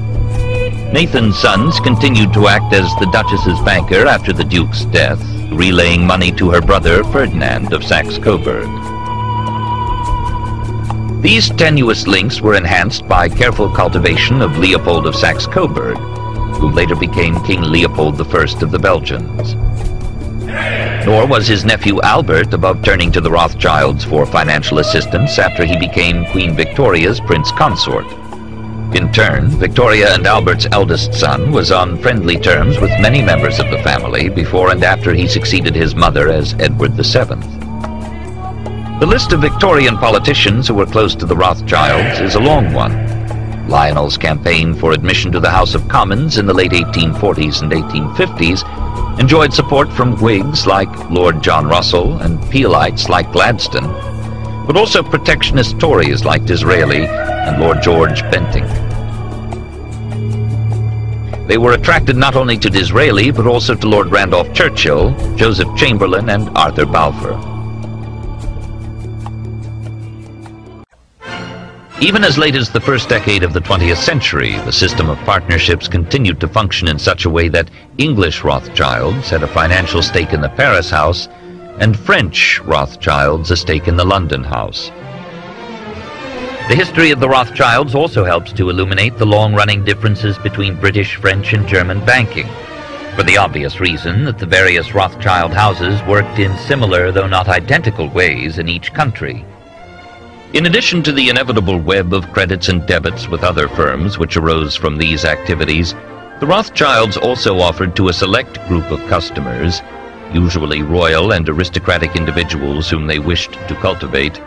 Nathan's sons continued to act as the Duchess's banker after the Duke's death, relaying money to her brother Ferdinand of Saxe-Coburg. These tenuous links were enhanced by careful cultivation of Leopold of Saxe-Coburg, who later became King Leopold I of the Belgians. Nor was his nephew Albert above turning to the Rothschilds for financial assistance after he became Queen Victoria's prince consort. In turn, Victoria and Albert's eldest son was on friendly terms with many members of the family before and after he succeeded his mother as Edward VII. The list of Victorian politicians who were close to the Rothschilds is a long one. Lionel's campaign for admission to the House of Commons in the late 1840s and 1850s enjoyed support from Whigs like Lord John Russell and Peelites like Gladstone, but also protectionist Tories like Disraeli and Lord George Bentinck. They were attracted not only to Disraeli, but also to Lord Randolph Churchill, Joseph Chamberlain, and Arthur Balfour. Even as late as the first decade of the 20th century, the system of partnerships continued to function in such a way that English Rothschilds had a financial stake in the Paris house, and French Rothschilds a stake in the London house. The history of the Rothschilds also helps to illuminate the long-running differences between British, French, and German banking, for the obvious reason that the various Rothschild houses worked in similar, though not identical, ways in each country. In addition to the inevitable web of credits and debits with other firms which arose from these activities, the Rothschilds also offered to a select group of customers, usually royal and aristocratic individuals whom they wished to cultivate,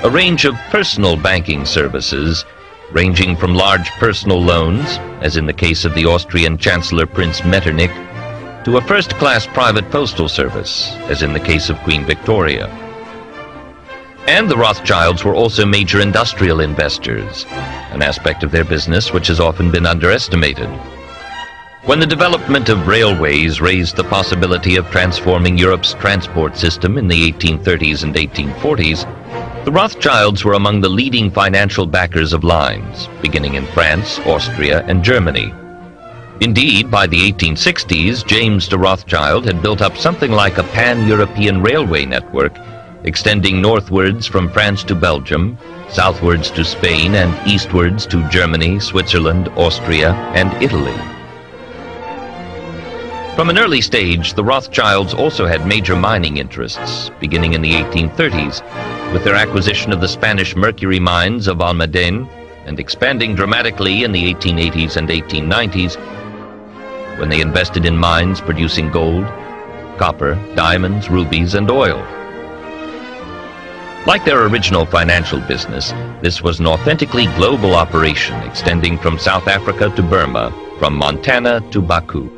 a range of personal banking services, ranging from large personal loans, as in the case of the Austrian Chancellor Prince Metternich, to a first-class private postal service, as in the case of Queen Victoria. And the Rothschilds were also major industrial investors, an aspect of their business which has often been underestimated. When the development of railways raised the possibility of transforming Europe's transport system in the 1830s and 1840s, the Rothschilds were among the leading financial backers of lines, beginning in France, Austria, and Germany. Indeed, by the 1860s, James de Rothschild had built up something like a pan-European railway network, extending northwards from France to Belgium, southwards to Spain, and eastwards to Germany, Switzerland, Austria, and Italy. From an early stage, the Rothschilds also had major mining interests, beginning in the 1830s, with their acquisition of the Spanish mercury mines of Almaden, and expanding dramatically in the 1880s and 1890s, when they invested in mines producing gold, copper, diamonds, rubies, and oil. Like their original financial business, this was an authentically global operation extending from South Africa to Burma, from Montana to Baku.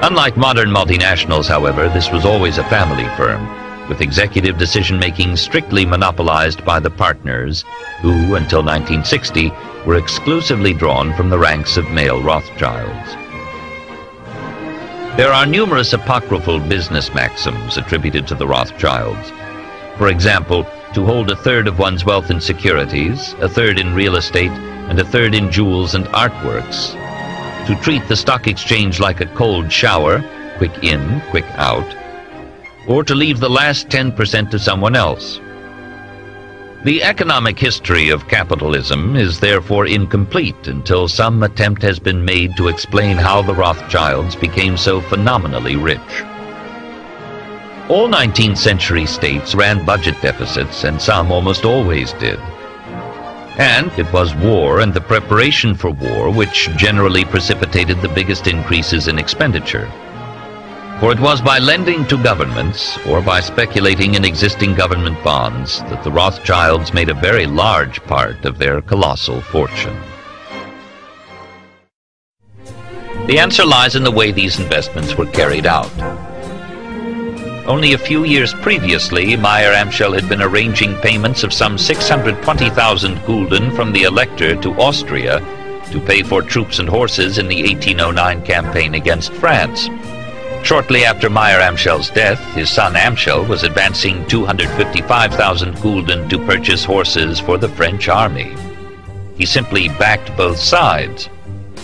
Unlike modern multinationals, however, this was always a family firm, with executive decision-making strictly monopolized by the partners, who, until 1960, were exclusively drawn from the ranks of male Rothschilds. There are numerous apocryphal business maxims attributed to the Rothschilds. For example, to hold a third of one's wealth in securities, a third in real estate, and a third in jewels and artworks. To treat the stock exchange like a cold shower, quick in, quick out, or to leave the last 10% to someone else. The economic history of capitalism is therefore incomplete until some attempt has been made to explain how the Rothschilds became so phenomenally rich. All 19th century states ran budget deficits, and some almost always did. And it was war and the preparation for war which generally precipitated the biggest increases in expenditure. For it was by lending to governments, or by speculating in existing government bonds, that the Rothschilds made a very large part of their colossal fortune. The answer lies in the way these investments were carried out. Only a few years previously, Meyer-Amschel had been arranging payments of some 620,000 gulden from the Elector to Austria to pay for troops and horses in the 1809 campaign against France. Shortly after Meyer-Amschel's death, his son Amschel was advancing 255,000 gulden to purchase horses for the French army. He simply backed both sides.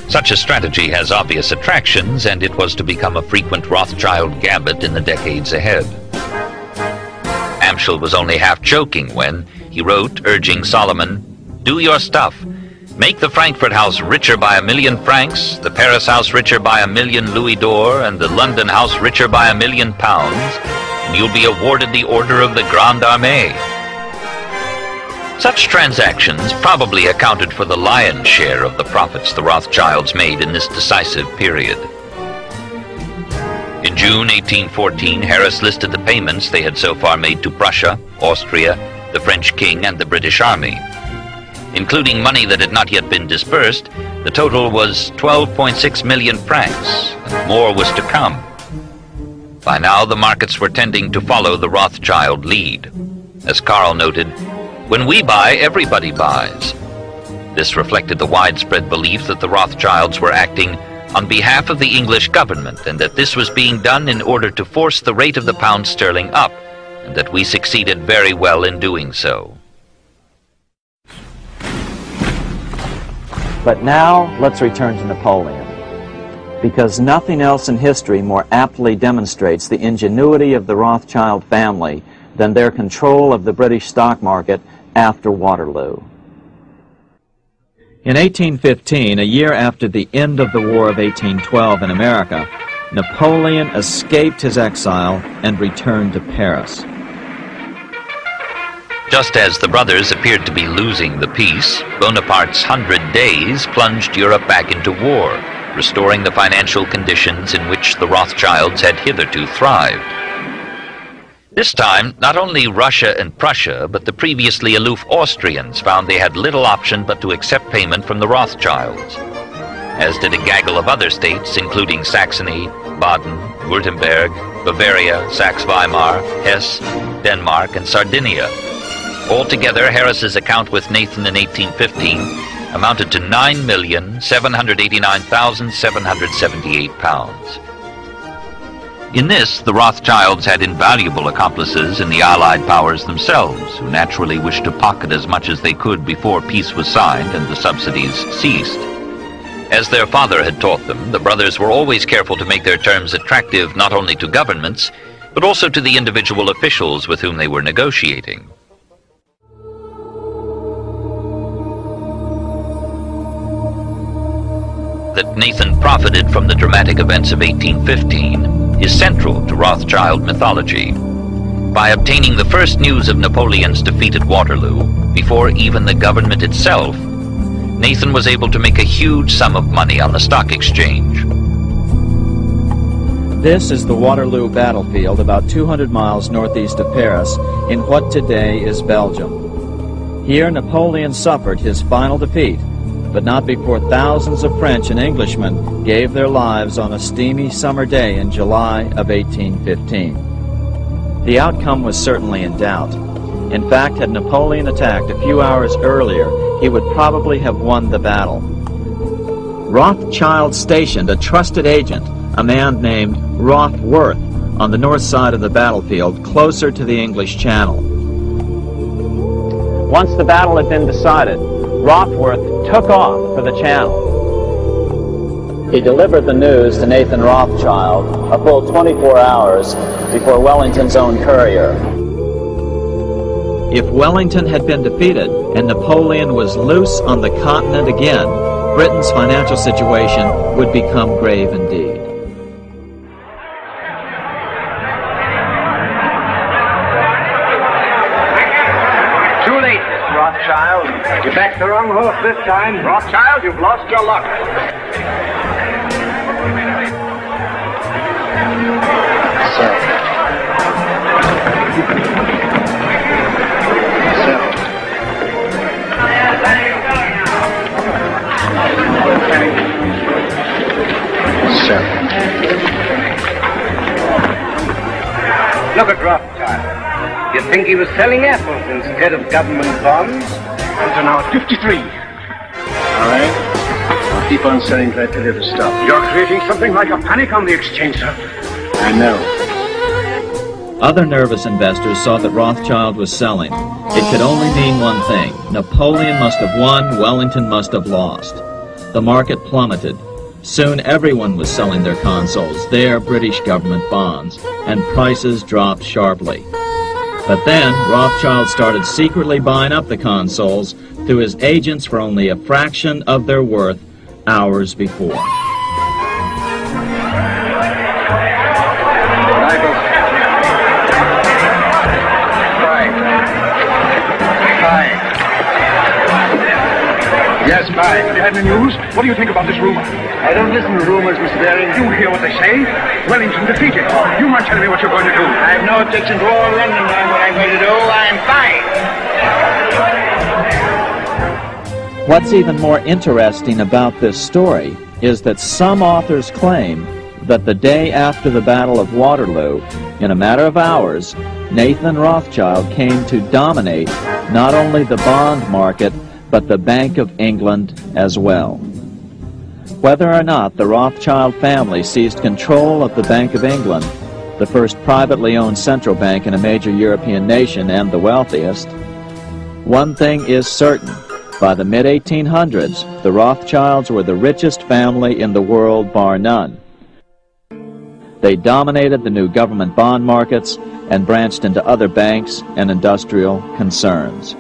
Such a strategy has obvious attractions, and it was to become a frequent Rothschild gambit in the decades ahead. Amschel was only half joking when he wrote, urging Solomon, "Do your stuff. Make the Frankfurt house richer by 1,000,000 francs, the Paris house richer by 1,000,000 louis d'or, and the London house richer by 1,000,000 pounds, and you'll be awarded the Order of the Grande Armée." Such transactions probably accounted for the lion's share of the profits the Rothschilds made in this decisive period. In June 1814, Harris listed the payments they had so far made to Prussia, Austria, the French king, and the British army. Including money that had not yet been disbursed, the total was 12.6 million francs, and more was to come. By now, the markets were tending to follow the Rothschild lead. As Karl noted, "When we buy, everybody buys." This reflected the widespread belief that the Rothschilds were acting on behalf of the English government, and that this was being done in order to force the rate of the pound sterling up, and that we succeeded very well in doing so. But now, let's return to Napoleon, because nothing else in history more aptly demonstrates the ingenuity of the Rothschild family than their control of the British stock market after Waterloo. In 1815, a year after the end of the War of 1812 in America, Napoleon escaped his exile and returned to Paris. Just as the brothers appeared to be losing the peace, Bonaparte's 100 Days plunged Europe back into war, restoring the financial conditions in which the Rothschilds had hitherto thrived. This time, not only Russia and Prussia, but the previously aloof Austrians found they had little option but to accept payment from the Rothschilds, as did a gaggle of other states, including Saxony, Baden, Württemberg, Bavaria, Saxe-Weimar, Hesse, Denmark, and Sardinia. Altogether, Harris's account with Nathan in 1815 amounted to £9,789,778. In this, the Rothschilds had invaluable accomplices in the Allied powers themselves, who naturally wished to pocket as much as they could before peace was signed and the subsidies ceased. As their father had taught them, the brothers were always careful to make their terms attractive not only to governments, but also to the individual officials with whom they were negotiating. that Nathan profited from the dramatic events of 1815 is central to Rothschild mythology. By obtaining the first news of Napoleon's defeat at Waterloo, before even the government itself, Nathan was able to make a huge sum of money on the stock exchange. This is the Waterloo battlefield about 200 miles northeast of Paris in what today is Belgium. Here Napoleon suffered his final defeat, but not before thousands of French and Englishmen gave their lives on a steamy summer day in July of 1815. The outcome was certainly in doubt. In fact, had Napoleon attacked a few hours earlier, he would probably have won the battle. Rothschild stationed a trusted agent, a man named Rothworth, on the north side of the battlefield, closer to the English Channel. Once the battle had been decided, Rothworth took off for the Channel. He delivered the news to Nathan Rothschild a full 24 hours before Wellington's own courier. If Wellington had been defeated and Napoleon was loose on the continent again, Britain's financial situation would become grave indeed. Too late, Mr. Rothschild. You backed the wrong horse this time. Rothschild, you've lost your luck. Look at Rothschild. You'd think he was selling apples instead of government bonds. And so now it's 53. All right. I'll keep on selling till I tell you to stop. You're creating something like a panic on the exchange, sir. I know. Other nervous investors saw that Rothschild was selling. It could only mean one thing. Napoleon must have won, Wellington must have lost. The market plummeted. Soon everyone was selling their consols, their British government bonds, and prices dropped sharply. But then Rothschild started secretly buying up the consols through his agents for only a fraction of their worth hours before. Yes, bye. Have you had any news? What do you think about this rumor? I don't listen to rumors, Mr. Baring. You hear what they say? Wellington defeated. You might tell me what you're going to do. I have no objection to all London knowing what I'm going to do. I'm fine. What's even more interesting about this story is that some authors claim that the day after the Battle of Waterloo, in a matter of hours, Nathan Rothschild came to dominate not only the bond market, but the Bank of England as well. Whether or not the Rothschild family seized control of the Bank of England, the first privately owned central bank in a major European nation and the wealthiest, one thing is certain. By the mid-1800s, the Rothschilds were the richest family in the world, bar none. They dominated the new government bond markets and branched into other banks and industrial concerns.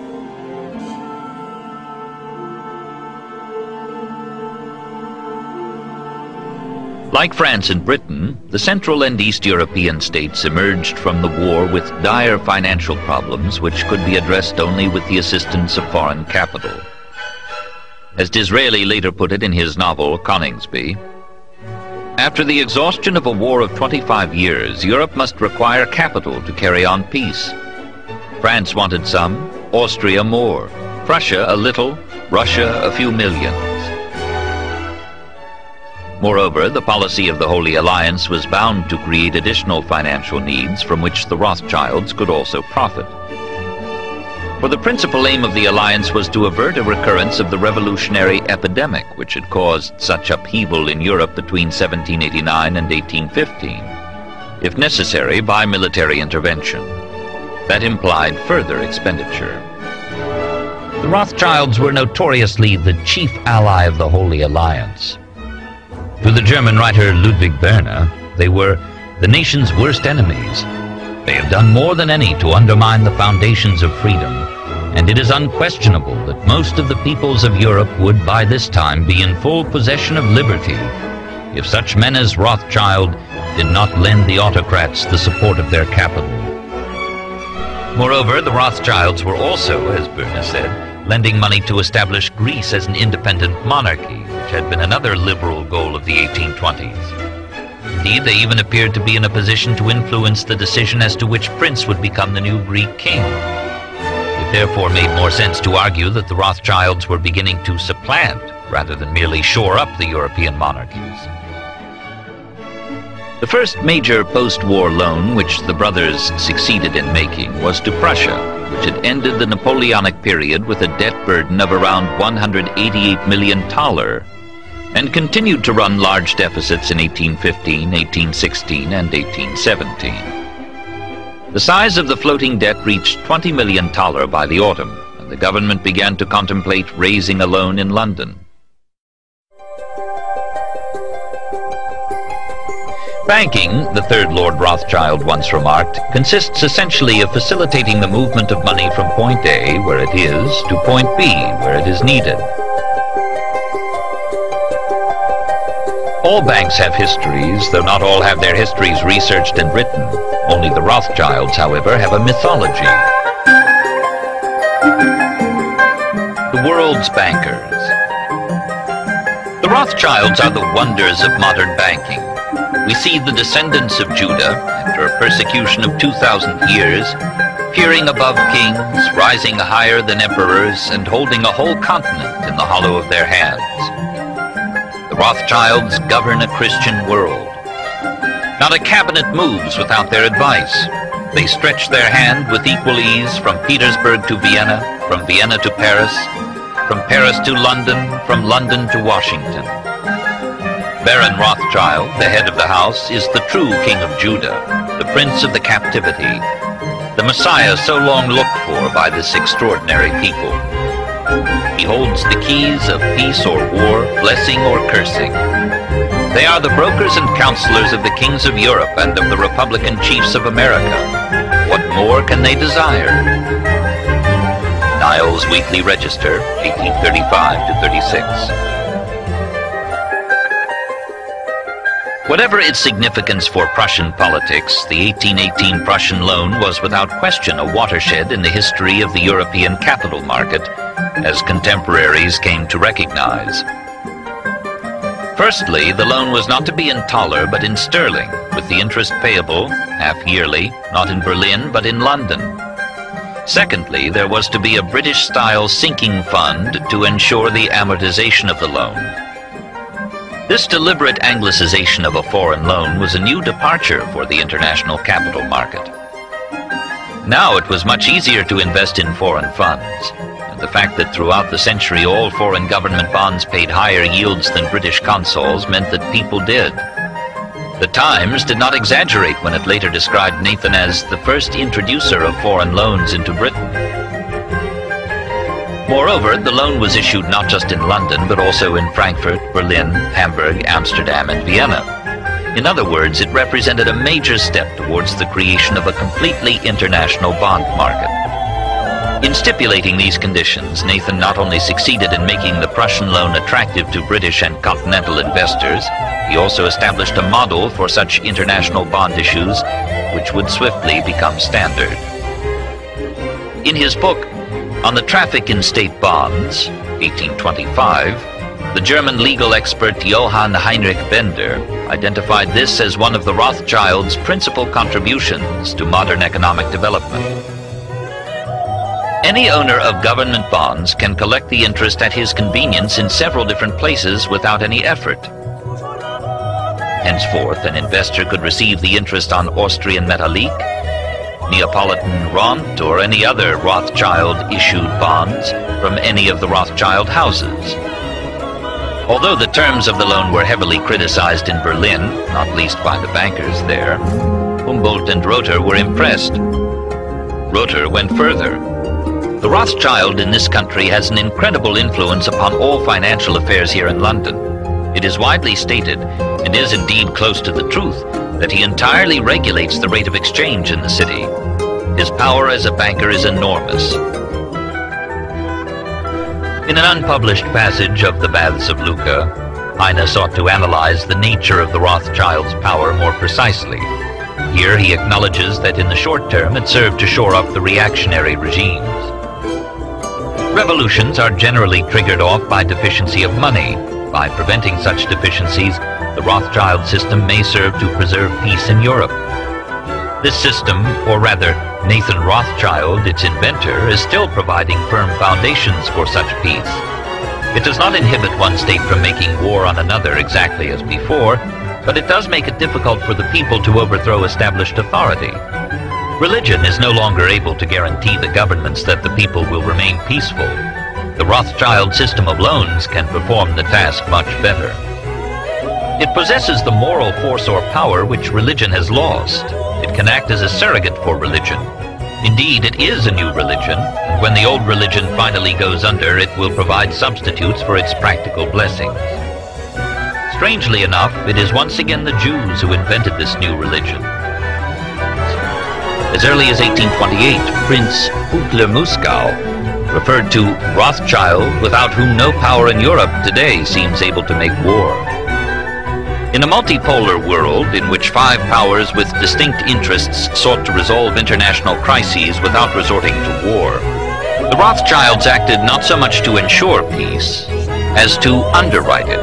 Like France and Britain, the Central and East European states emerged from the war with dire financial problems which could be addressed only with the assistance of foreign capital. As Disraeli later put it in his novel Coningsby, after the exhaustion of a war of 25 years, Europe must require capital to carry on peace. France wanted some, Austria more, Prussia a little, Russia a few millions. Moreover, the policy of the Holy Alliance was bound to create additional financial needs from which the Rothschilds could also profit. For the principal aim of the alliance was to avert a recurrence of the revolutionary epidemic which had caused such upheaval in Europe between 1789 and 1815, if necessary by military intervention. That implied further expenditure. The Rothschilds were notoriously the chief ally of the Holy Alliance. To the German writer Ludwig Werner, they were the nation's worst enemies. They have done more than any to undermine the foundations of freedom, and it is unquestionable that most of the peoples of Europe would by this time be in full possession of liberty if such men as Rothschild did not lend the autocrats the support of their capital. Moreover, the Rothschilds were also, as Bürne said, lending money to establish Greece as an independent monarchy, which had been another liberal goal of the 1820s. Indeed, they even appeared to be in a position to influence the decision as to which prince would become the new Greek king. It therefore made more sense to argue that the Rothschilds were beginning to supplant rather than merely shore up the European monarchies. The first major post-war loan which the brothers succeeded in making was to Prussia, which had ended the Napoleonic period with a debt burden of around $188 million and continued to run large deficits in 1815, 1816, and 1817. The size of the floating debt reached $20 million by the autumn, and the government began to contemplate raising a loan in London. Banking, the third Lord Rothschild once remarked, consists essentially of facilitating the movement of money from point A, where it is, to point B, where it is needed. All banks have histories, though not all have their histories researched and written. Only the Rothschilds, however, have a mythology. The world's bankers. The Rothschilds are the wonders of modern banking. We see the descendants of Judah, after a persecution of 2,000 years, peering above kings, rising higher than emperors, and holding a whole continent in the hollow of their hands. The Rothschilds govern a Christian world. Not a cabinet moves without their advice. They stretch their hand with equal ease from Petersburg to Vienna, from Vienna to Paris, from Paris to London, from London to Washington. Baron Rothschild, the head of the house, is the true king of Judah, the prince of the captivity, the Messiah so long looked for by this extraordinary people. He holds the keys of peace or war, blessing or cursing. They are the brokers and counselors of the kings of Europe and of the Republican chiefs of America. What more can they desire? Niles Weekly Register, 1835-36. Whatever its significance for Prussian politics, the 1818 Prussian loan was without question a watershed in the history of the European capital market, as contemporaries came to recognize. Firstly, the loan was not to be in thaler but in sterling, with the interest payable, half yearly, not in Berlin but in London. Secondly, there was to be a British-style sinking fund to ensure the amortization of the loan. This deliberate anglicization of a foreign loan was a new departure for the international capital market. Now it was much easier to invest in foreign funds, and the fact that throughout the century all foreign government bonds paid higher yields than British consols meant that people did. The Times did not exaggerate when it later described Nathan as the first introducer of foreign loans into Britain. Moreover, the loan was issued not just in London, but also in Frankfurt, Berlin, Hamburg, Amsterdam, and Vienna. In other words, it represented a major step towards the creation of a completely international bond market. In stipulating these conditions, Nathan not only succeeded in making the Prussian loan attractive to British and continental investors, he also established a model for such international bond issues, which would swiftly become standard. In his book, On the Traffic in State Bonds, 1825, the German legal expert Johann Heinrich Bender identified this as one of the Rothschilds' principal contributions to modern economic development. Any owner of government bonds can collect the interest at his convenience in several different places without any effort. Henceforth, an investor could receive the interest on Austrian Metallique, Neapolitan Rent, or any other Rothschild-issued bonds from any of the Rothschild houses. Although the terms of the loan were heavily criticized in Berlin, not least by the bankers there, Humboldt and Rother were impressed. Rother went further. The Rothschild in this country has an incredible influence upon all financial affairs here in London. It is widely stated, and is indeed close to the truth, that he entirely regulates the rate of exchange in the city. His power as a banker is enormous. In an unpublished passage of The Baths of Lucca, Heine sought to analyze the nature of the Rothschilds' power more precisely. Here he acknowledges that in the short term it served to shore up the reactionary regimes. Revolutions are generally triggered off by deficiency of money. By preventing such deficiencies, the Rothschild system may serve to preserve peace in Europe. This system, or rather Nathan Rothschild, its inventor, is still providing firm foundations for such peace. It does not inhibit one state from making war on another exactly as before, but it does make it difficult for the people to overthrow established authority. Religion is no longer able to guarantee the governments that the people will remain peaceful. The Rothschild system of loans can perform the task much better. It possesses the moral force or power which religion has lost. It can act as a surrogate for religion. Indeed, it is a new religion, and when the old religion finally goes under, it will provide substitutes for its practical blessings. Strangely enough, it is once again the Jews who invented this new religion. As early as 1828, Prince Hutler-Muskau referred to Rothschild, without whom no power in Europe today seems able to make war. In a multipolar world in which 5 powers with distinct interests sought to resolve international crises without resorting to war, the Rothschilds acted not so much to ensure peace as to underwrite it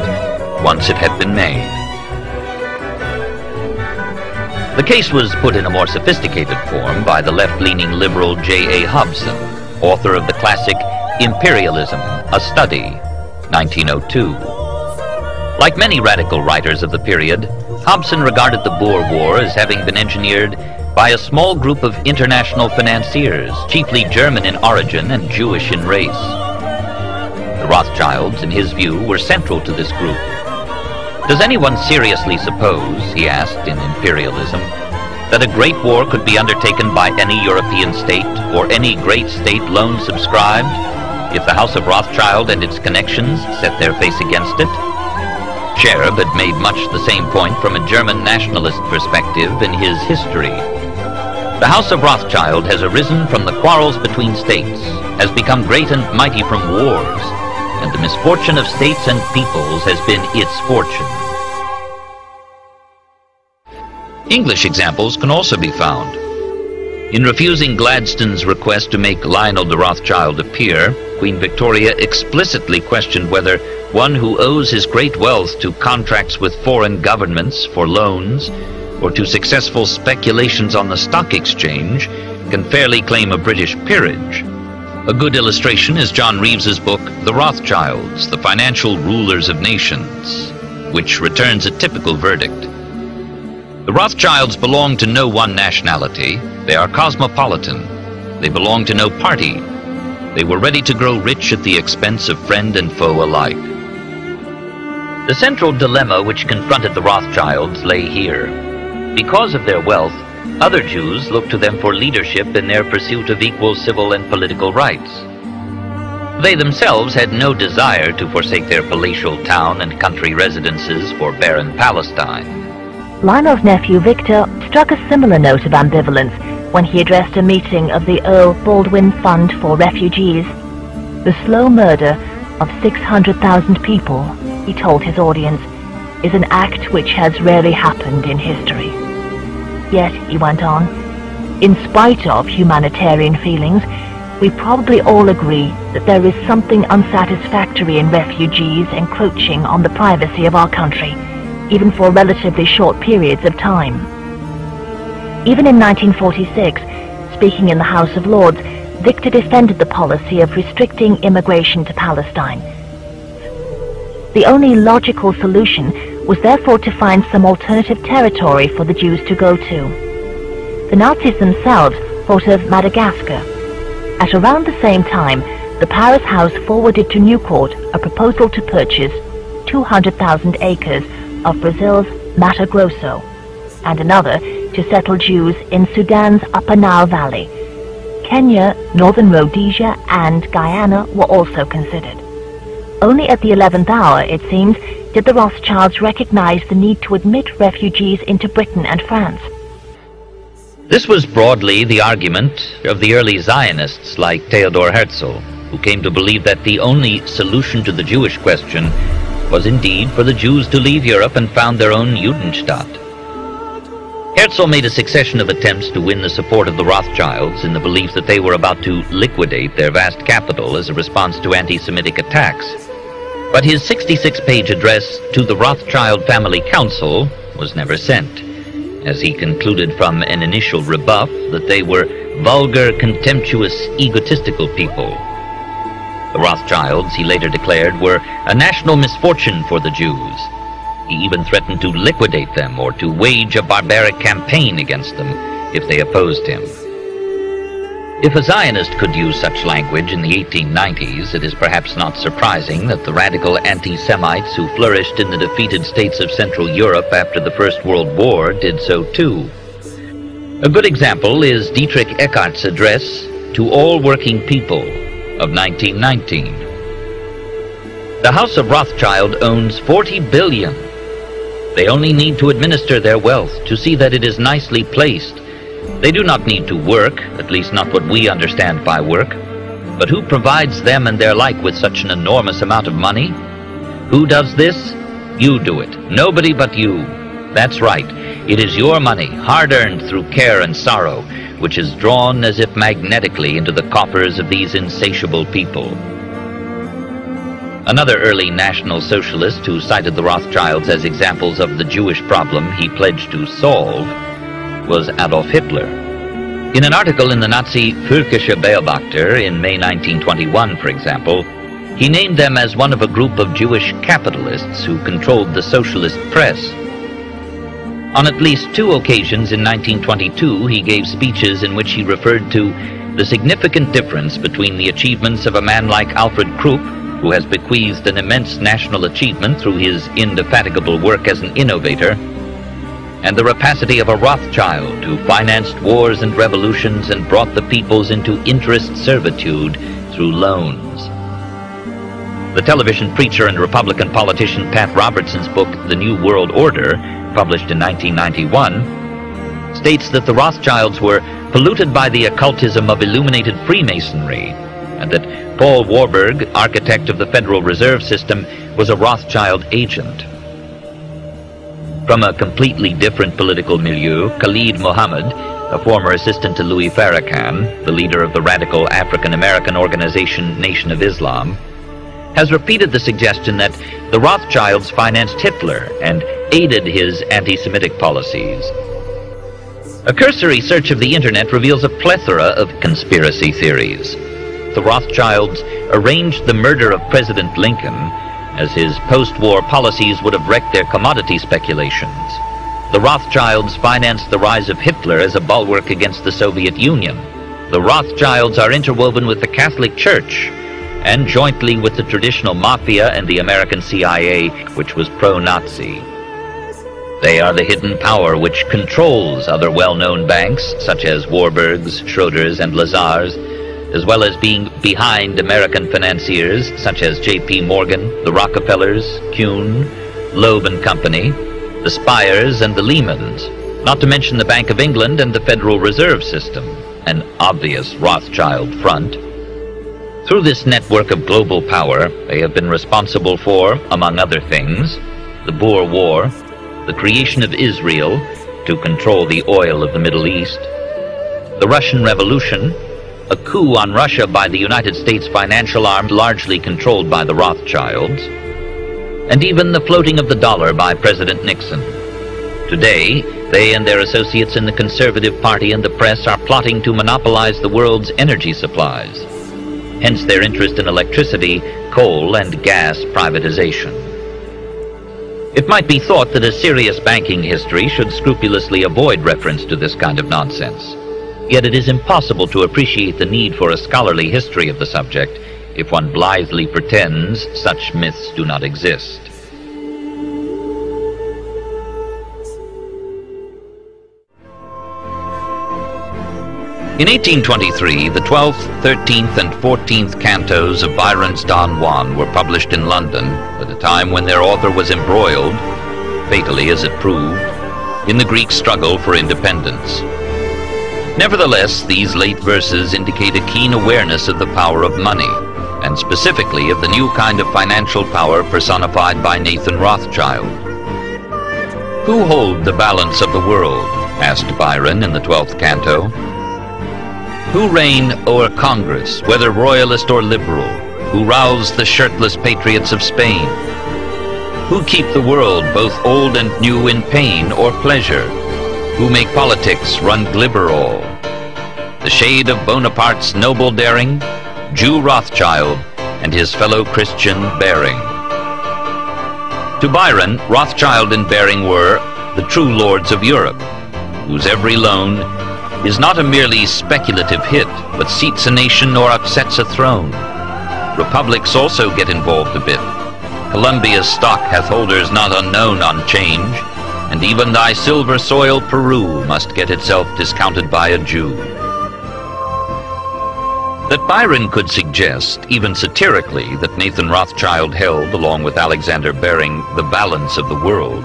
once it had been made. The case was put in a more sophisticated form by the left-leaning liberal J.A. Hobson, author of the classic Imperialism, a Study, 1902. Like many radical writers of the period, Hobson regarded the Boer War as having been engineered by a small group of international financiers, chiefly German in origin and Jewish in race. The Rothschilds, in his view, were central to this group. Does anyone seriously suppose, he asked in Imperialism, that a great war could be undertaken by any European state or any great state loan subscribed if the House of Rothschild and its connections set their face against it? Cherub had made much the same point from a German nationalist perspective in his History. The House of Rothschild has arisen from the quarrels between states, has become great and mighty from wars, and the misfortune of states and peoples has been its fortune. English examples can also be found. In refusing Gladstone's request to make Lionel de Rothschild a peer, Queen Victoria explicitly questioned whether one who owes his great wealth to contracts with foreign governments for loans or to successful speculations on the stock exchange can fairly claim a British peerage. A good illustration is John Reeves's book, The Rothschilds, The Financial Rulers of Nations, which returns a typical verdict. The Rothschilds belong to no one nationality. They are cosmopolitan. They belong to no party. They were ready to grow rich at the expense of friend and foe alike. The central dilemma which confronted the Rothschilds lay here. Because of their wealth, other Jews looked to them for leadership in their pursuit of equal civil and political rights. They themselves had no desire to forsake their palatial town and country residences for barren Palestine. Lionel's nephew Victor struck a similar note of ambivalence when he addressed a meeting of the Earl Baldwin Fund for Refugees. The slow murder of 600,000 people, he told his audience, is an act which has rarely happened in history. Yet, he went on, in spite of humanitarian feelings, we probably all agree that there is something unsatisfactory in refugees encroaching on the privacy of our country, even for relatively short periods of time. Even in 1946, speaking in the House of Lords, Victor defended the policy of restricting immigration to Palestine. The only logical solution was therefore to find some alternative territory for the Jews to go to. The Nazis themselves thought of Madagascar. At around the same time, the Paris House forwarded to Newcourt a proposal to purchase 200,000 acres of Brazil's Mato Grosso, and another to settle Jews in Sudan's Upper Nile Valley. Kenya, Northern Rhodesia, and Guyana were also considered. Only at the 11th hour, it seems, did the Rothschilds recognize the need to admit refugees into Britain and France. This was broadly the argument of the early Zionists like Theodor Herzl. who came to believe that the only solution to the Jewish question was indeed for the Jews to leave Europe and found their own Judenstaat. Herzl made a succession of attempts to win the support of the Rothschilds in the belief that they were about to liquidate their vast capital as a response to anti-Semitic attacks. But his 66-page address to the Rothschild Family Council was never sent, as he concluded from an initial rebuff that they were vulgar, contemptuous, egotistical people. The Rothschilds, he later declared, were a national misfortune for the Jews. He even threatened to liquidate them or to wage a barbaric campaign against them if they opposed him. If a Zionist could use such language in the 1890s, it is perhaps not surprising that the radical anti-Semites who flourished in the defeated states of Central Europe after the First World War did so too. A good example is Dietrich Eckart's address to all working people of 1919. The House of Rothschild owns 40 billion. They only need to administer their wealth to see that it is nicely placed. They do not need to work, at least not what we understand by work. But who provides them and their like with such an enormous amount of money? Who does this? You do it. Nobody but you. That's right. It is your money, hard-earned through care and sorrow, which is drawn as if magnetically into the coffers of these insatiable people. Another early National Socialist who cited the Rothschilds as examples of the Jewish problem he pledged to solve was Adolf Hitler. In an article in the Nazi Völkische Beobachter in May 1921, for example, he named them as one of a group of Jewish capitalists who controlled the socialist press. On at least 2 occasions in 1922, he gave speeches in which he referred to the significant difference between the achievements of a man like Alfred Krupp, who has bequeathed an immense national achievement through his indefatigable work as an innovator, and the rapacity of a Rothschild who financed wars and revolutions and brought the peoples into interest servitude through loans. The television preacher and Republican politician Pat Robertson's book, The New World Order, published in 1991, states that the Rothschilds were polluted by the occultism of illuminated Freemasonry, and that Paul Warburg, architect of the Federal Reserve System, was a Rothschild agent. From a completely different political milieu, Khalid Mohammed, a former assistant to Louis Farrakhan, the leader of the radical African-American organization Nation of Islam, has repeated the suggestion that the Rothschilds financed Hitler and aided his anti-Semitic policies. A cursory search of the internet reveals a plethora of conspiracy theories. The Rothschilds arranged the murder of President Lincoln, as his post-war policies would have wrecked their commodity speculations. The Rothschilds financed the rise of Hitler as a bulwark against the Soviet Union. The Rothschilds are interwoven with the Catholic Church, and jointly with the traditional mafia and the American CIA, which was pro-Nazi. They are the hidden power which controls other well-known banks, such as Warburg's, Schroeder's, and Lazar's, as well as being behind American financiers such as J.P. Morgan, the Rockefellers, Kuhn, Loeb and Company, the Spires and the Lehmans, not to mention the Bank of England and the Federal Reserve System, an obvious Rothschild front. Through this network of global power, they have been responsible for, among other things, the Boer War, the creation of Israel to control the oil of the Middle East, the Russian Revolution, a coup on Russia by the United States financial arm largely controlled by the Rothschilds, and even the floating of the dollar by President Nixon. Today, they and their associates in the Conservative Party and the press are plotting to monopolize the world's energy supplies, hence their interest in electricity, coal, and gas privatization. It might be thought that a serious banking history should scrupulously avoid reference to this kind of nonsense. Yet it is impossible to appreciate the need for a scholarly history of the subject if one blithely pretends such myths do not exist. In 1823, the 12th, 13th, and 14th cantos of Byron's Don Juan were published in London at a time when their author was embroiled, fatally as it proved, in the Greek struggle for independence. Nevertheless, these late verses indicate a keen awareness of the power of money. and specifically of the new kind of financial power personified by Nathan Rothschild. Who hold the balance of the world? Asked Byron in the 12th canto. Who reign o'er Congress, whether royalist or liberal? Who rouse the shirtless patriots of Spain? Who keep the world, both old and new, in pain or pleasure? Who make politics run glibberall? The shade of Bonaparte's noble daring, Jew Rothschild and his fellow Christian Baring. To Byron, Rothschild and Baring were the true lords of Europe, whose every loan is not a merely speculative hit, but seats a nation or upsets a throne. Republics also get involved a bit. Columbia's stock hath holders not unknown on change, and even thy silver soil Peru must get itself discounted by a Jew. That Byron could suggest, even satirically, that Nathan Rothschild held, along with Alexander Baring, the balance of the world,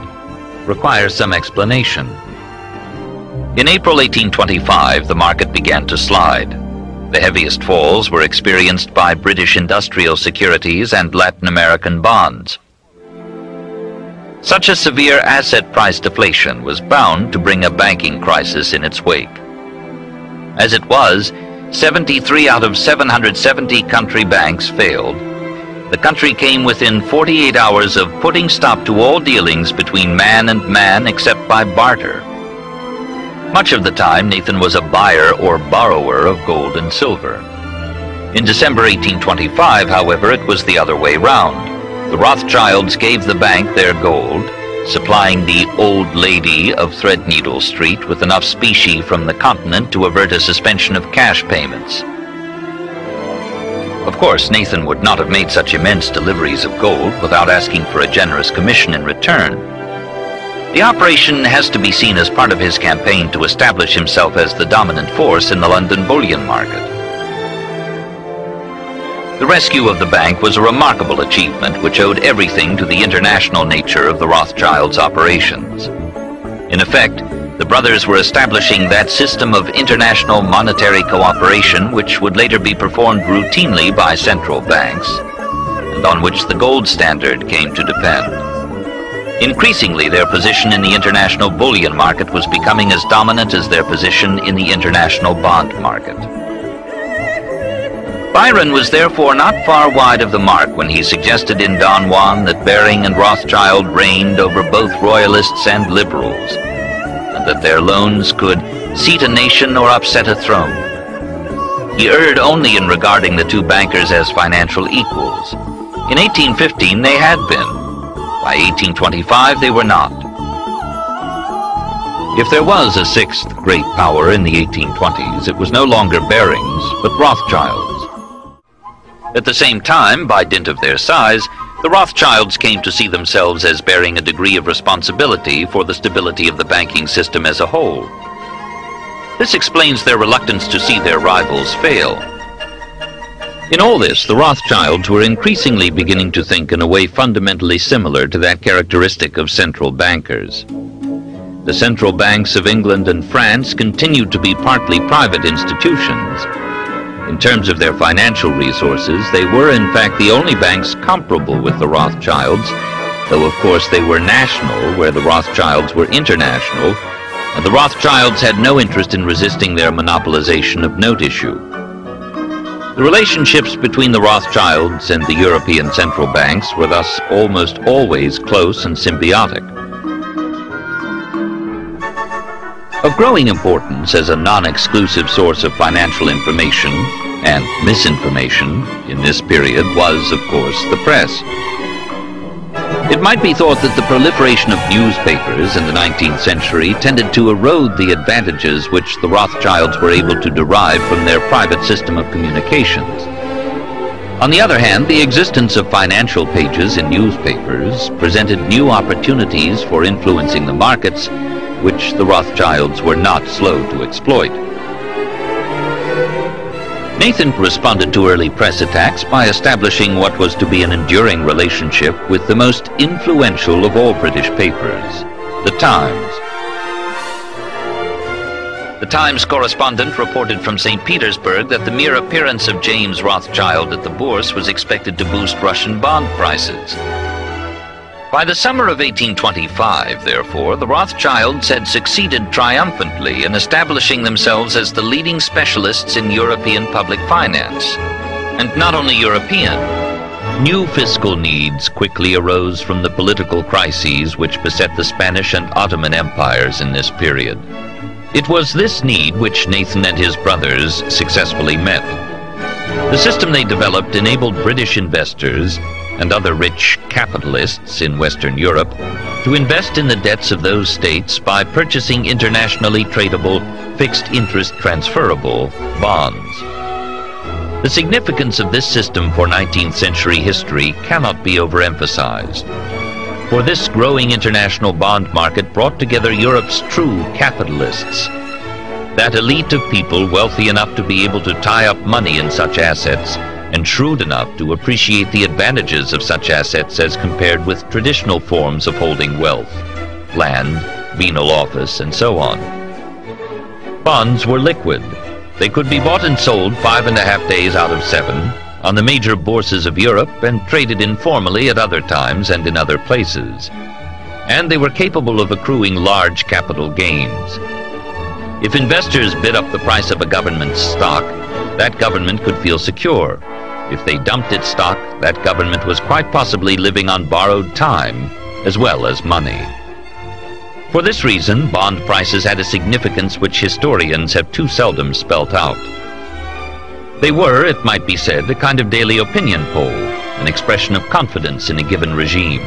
requires some explanation. In April 1825, the market began to slide. The heaviest falls were experienced by British industrial securities and Latin American bonds. Such a severe asset price deflation was bound to bring a banking crisis in its wake. As it was, 73 out of 770 country banks failed. The country came within 48 hours of putting stop to all dealings between man and man except by barter. Much of the time, Nathan was a buyer or borrower of gold and silver. In December 1825, however, it was the other way round. The Rothschilds gave the bank their gold, supplying the old lady of Threadneedle Street with enough specie from the continent to avert a suspension of cash payments. Of course, Nathan would not have made such immense deliveries of gold without asking for a generous commission in return. The operation has to be seen as part of his campaign to establish himself as the dominant force in the London bullion market. The rescue of the bank was a remarkable achievement which owed everything to the international nature of the Rothschilds' operations. In effect, the brothers were establishing that system of international monetary cooperation which would later be performed routinely by central banks, and on which the gold standard came to depend. Increasingly, their position in the international bullion market was becoming as dominant as their position in the international bond market. Byron was therefore not far wide of the mark when he suggested in Don Juan that Baring and Rothschild reigned over both royalists and liberals, and that their loans could seat a nation or upset a throne. He erred only in regarding the two bankers as financial equals. In 1815 they had been. By 1825 they were not. If there was a sixth great power in the 1820s, it was no longer Baring's, but Rothschild's. At the same time, by dint of their size, the Rothschilds came to see themselves as bearing a degree of responsibility for the stability of the banking system as a whole. This explains their reluctance to see their rivals fail. In all this, the Rothschilds were increasingly beginning to think in a way fundamentally similar to that characteristic of central bankers. The central banks of England and France continued to be partly private institutions. In terms of their financial resources, they were in fact the only banks comparable with the Rothschilds, though of course they were national, where the Rothschilds were international, and the Rothschilds had no interest in resisting their monopolization of note issue. The relationships between the Rothschilds and the European central banks were thus almost always close and symbiotic. Of growing importance as a non-exclusive source of financial information and misinformation in this period was, of course, the press. It might be thought that the proliferation of newspapers in the 19th century tended to erode the advantages which the Rothschilds were able to derive from their private system of communications. On the other hand, the existence of financial pages in newspapers presented new opportunities for influencing the markets, which the Rothschilds were not slow to exploit. Nathan responded to early press attacks by establishing what was to be an enduring relationship with the most influential of all British papers, The Times. The Times correspondent reported from St. Petersburg that the mere appearance of James Rothschild at the Bourse was expected to boost Russian bond prices. By the summer of 1825, therefore, the Rothschilds had succeeded triumphantly in establishing themselves as the leading specialists in European public finance. And not only European. New fiscal needs quickly arose from the political crises which beset the Spanish and Ottoman empires in this period. It was this need which Nathan and his brothers successfully met. The system they developed enabled British investors and other rich capitalists in Western Europe to invest in the debts of those states by purchasing internationally tradable, fixed-interest transferable bonds. The significance of this system for 19th century history cannot be overemphasized. For this growing international bond market brought together Europe's true capitalists, that elite of people wealthy enough to be able to tie up money in such assets and shrewd enough to appreciate the advantages of such assets as compared with traditional forms of holding wealth, land, venal office, and so on. Bonds were liquid. They could be bought and sold 5.5 days out of 7 on the major bourses of Europe and traded informally at other times and in other places. And they were capable of accruing large capital gains. If investors bid up the price of a government's stock, that government could feel secure. If they dumped its stock, that government was quite possibly living on borrowed time as well as money. For this reason, bond prices had a significance which historians have too seldom spelt out. They were, it might be said, a kind of daily opinion poll, an expression of confidence in a given regime.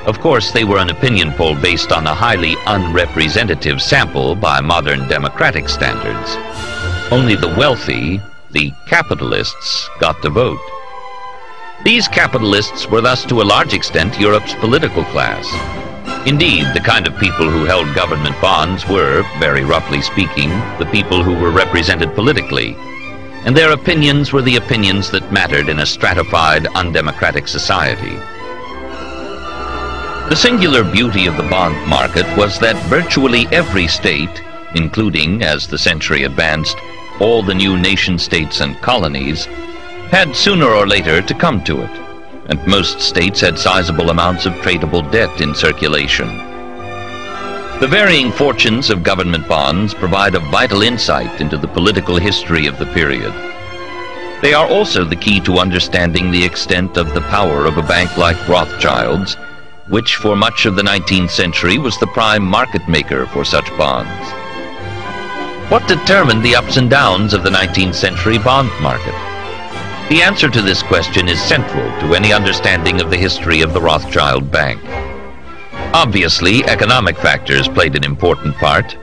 Of course, they were an opinion poll based on a highly unrepresentative sample by modern democratic standards. Only the wealthy, the capitalists, got to vote. These capitalists were thus to a large extent Europe's political class. Indeed, the kind of people who held government bonds were, very roughly speaking, the people who were represented politically, and their opinions were the opinions that mattered in a stratified, undemocratic society. The singular beauty of the bond market was that virtually every state, including, as the century advanced, all the new nation-states and colonies, had sooner or later to come to it, and most states had sizable amounts of tradable debt in circulation. The varying fortunes of government bonds provide a vital insight into the political history of the period. They are also the key to understanding the extent of the power of a bank like Rothschild's, which for much of the 19th century was the prime market maker for such bonds. What determined the ups and downs of the 19th century bond market? The answer to this question is central to any understanding of the history of the Rothschild Bank. Obviously, economic factors played an important part,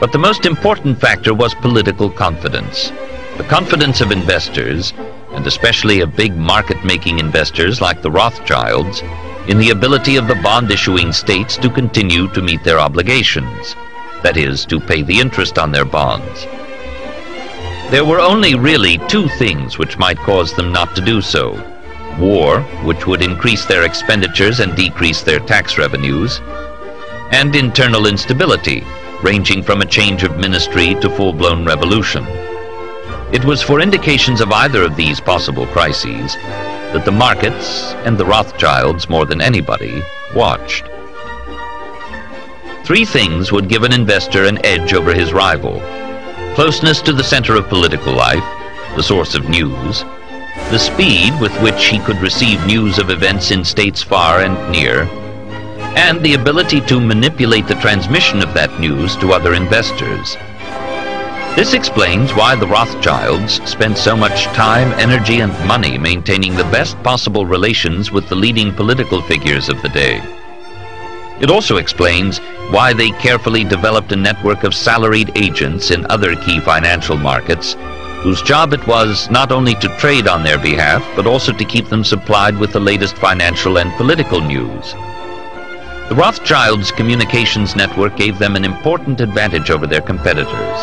but the most important factor was political confidence. The confidence of investors, and especially of big market-making investors like the Rothschilds, in the ability of the bond-issuing states to continue to meet their obligations, that is, to pay the interest on their bonds. There were only really two things which might cause them not to do so: war, which would increase their expenditures and decrease their tax revenues, and internal instability, ranging from a change of ministry to full-blown revolution. It was for indications of either of these possible crises that the markets, and the Rothschilds more than anybody, watched. Three things would give an investor an edge over his rival: closeness to the center of political life, the source of news, the speed with which he could receive news of events in states far and near, and the ability to manipulate the transmission of that news to other investors. This explains why the Rothschilds spent so much time, energy, and money maintaining the best possible relations with the leading political figures of the day. It also explains why they carefully developed a network of salaried agents in other key financial markets, whose job it was not only to trade on their behalf, but also to keep them supplied with the latest financial and political news. The Rothschilds' communications network gave them an important advantage over their competitors.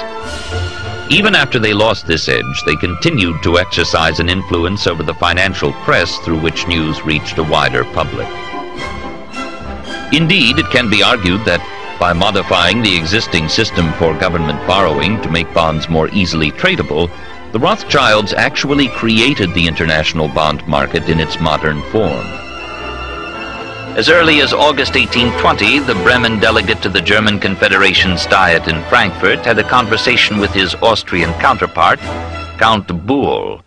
Even after they lost this edge, they continued to exercise an influence over the financial press through which news reached a wider public. Indeed, it can be argued that By modifying the existing system for government borrowing to make bonds more easily tradable, the Rothschilds actually created the international bond market in its modern form. As early as August 1820, the Bremen delegate to the German Confederation's Diet in Frankfurt had a conversation with his Austrian counterpart, Count Buhl,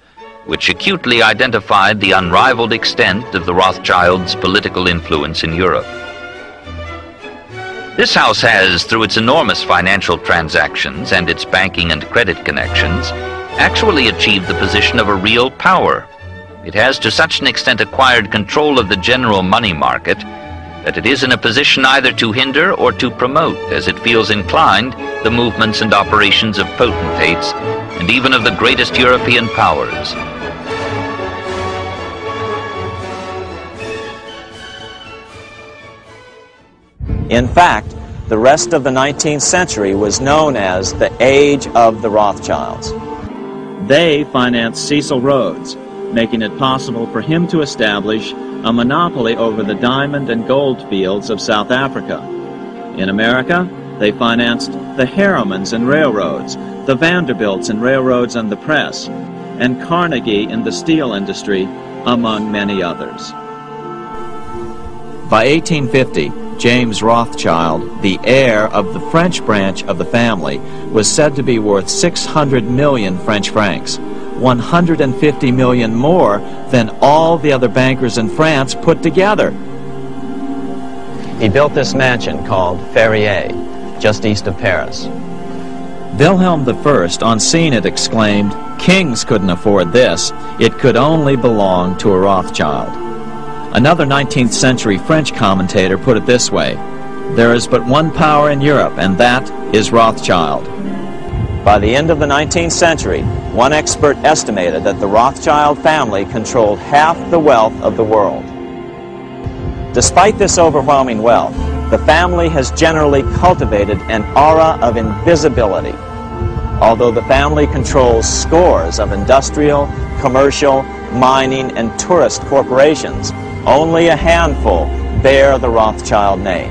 which acutely identified the unrivaled extent of the Rothschilds' political influence in Europe. This house has, through its enormous financial transactions and its banking and credit connections, actually achieved the position of a real power. It has to such an extent acquired control of the general money market that it is in a position either to hinder or to promote, as it feels inclined, the movements and operations of potentates and even of the greatest European powers. In fact, the rest of the 19th century was known as the Age of the Rothschilds. They financed Cecil Rhodes, making it possible for him to establish a monopoly over the diamond and gold fields of South Africa. In America, they financed the Harrimans and railroads, the Vanderbilts and railroads and the press, and Carnegie in the steel industry, among many others. By 1850, James Rothschild, the heir of the French branch of the family, was said to be worth 600 million French francs, 150 million more than all the other bankers in France put together. He built this mansion called Ferrier, just east of Paris. Wilhelm I, on seeing it, exclaimed, "Kings couldn't afford this. It could only belong to a Rothschild." Another 19th century French commentator put it this way: "There is but one power in Europe, and that is Rothschild." By the end of the 19th century, one expert estimated that the Rothschild family controlled half the wealth of the world. Despite this overwhelming wealth, the family has generally cultivated an aura of invisibility. Although the family controls scores of industrial, commercial, mining, and tourist corporations, only a handful bear the Rothschild name.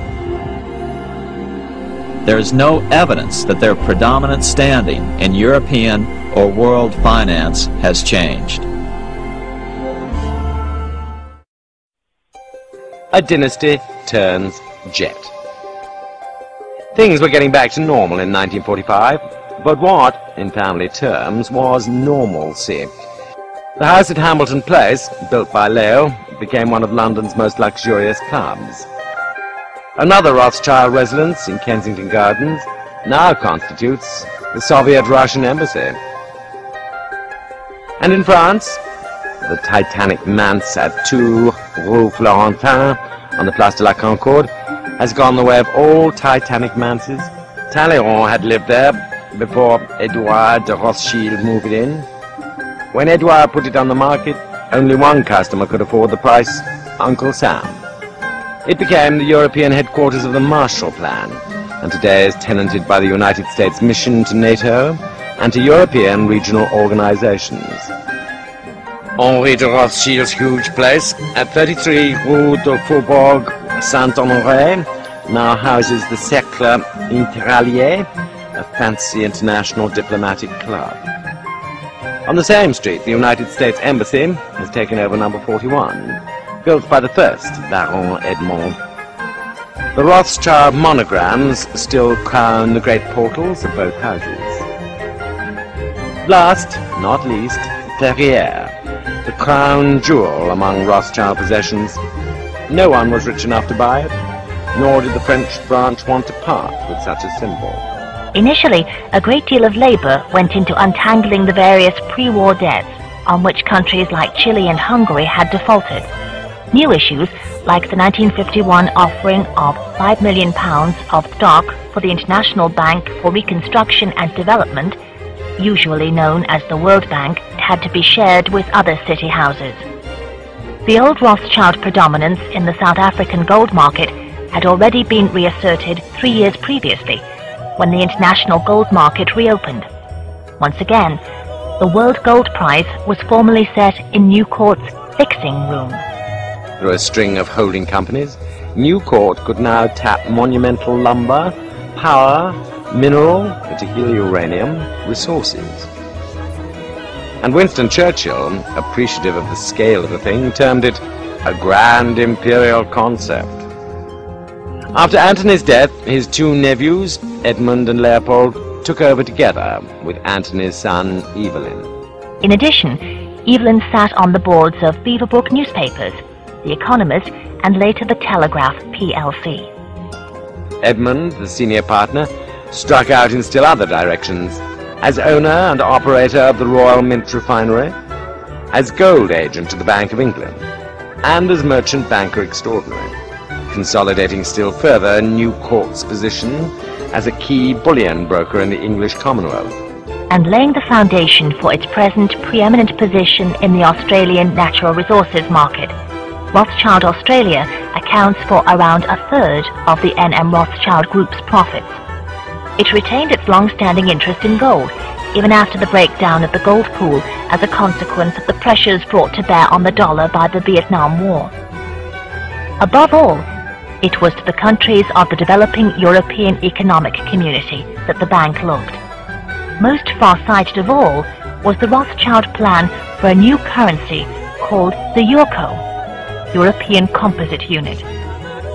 There is no evidence that their predominant standing in European or world finance has changed. A dynasty turns jet. Things were getting back to normal in 1945, but what, in family terms, was normalcy? The house at Hamilton Place, built by Leo, became one of London's most luxurious clubs. Another Rothschild residence in Kensington Gardens now constitutes the Soviet-Russian embassy. And in France, the Titanic manse at 2 Rue Florentin on the Place de la Concorde has gone the way of all Titanic manses. Talleyrand had lived there before Edouard de Rothschild moved in. When Edouard put it on the market, only one customer could afford the price: Uncle Sam. It became the European headquarters of the Marshall Plan, and today is tenanted by the United States mission to NATO and to European regional organizations. Henri de Rothschild's huge place at 33 Rue de Faubourg Saint-Honoré now houses the Cercle Interallié, a fancy international diplomatic club. On the same street, the United States Embassy has taken over number 41, built by the first Baron Edmond. The Rothschild monograms still crown the great portals of both houses. Last, not least, Ferrier, the crown jewel among Rothschild possessions. No one was rich enough to buy it, nor did the French branch want to part with such a symbol. Initially, a great deal of labor went into untangling the various pre-war debts on which countries like Chile and Hungary had defaulted. New issues, like the 1951 offering of £5 million of stock for the International Bank for Reconstruction and Development, usually known as the World Bank, had to be shared with other city houses. The old Rothschild predominance in the South African gold market had already been reasserted 3 years previously, when the international gold market reopened. Once again, the world gold price was formally set in New Court's fixing room. Through a string of holding companies, New Court could now tap monumental lumber, power, mineral, particularly uranium, resources. And Winston Churchill, appreciative of the scale of the thing, termed it a grand imperial concept. After Antony's death, his two nephews, Edmund and Leopold, took over together with Antony's son, Evelyn. In addition, Evelyn sat on the boards of Beaverbrook newspapers, The Economist, and later The Telegraph plc. Edmund, the senior partner, struck out in still other directions, as owner and operator of the Royal Mint Refinery, as gold agent to the Bank of England, and as merchant banker extraordinary, consolidating still further New Court's position as a key bullion broker in the English Commonwealth, and laying the foundation for its present preeminent position in the Australian natural resources market. Rothschild Australia accounts for around a third of the N.M. Rothschild Group's profits. It retained its long-standing interest in gold, even after the breakdown of the gold pool as a consequence of the pressures brought to bear on the dollar by the Vietnam War. Above all, it was to the countries of the developing European Economic Community that the bank looked. Most far-sighted of all was the Rothschild plan for a new currency called the EURCO, European Composite Unit,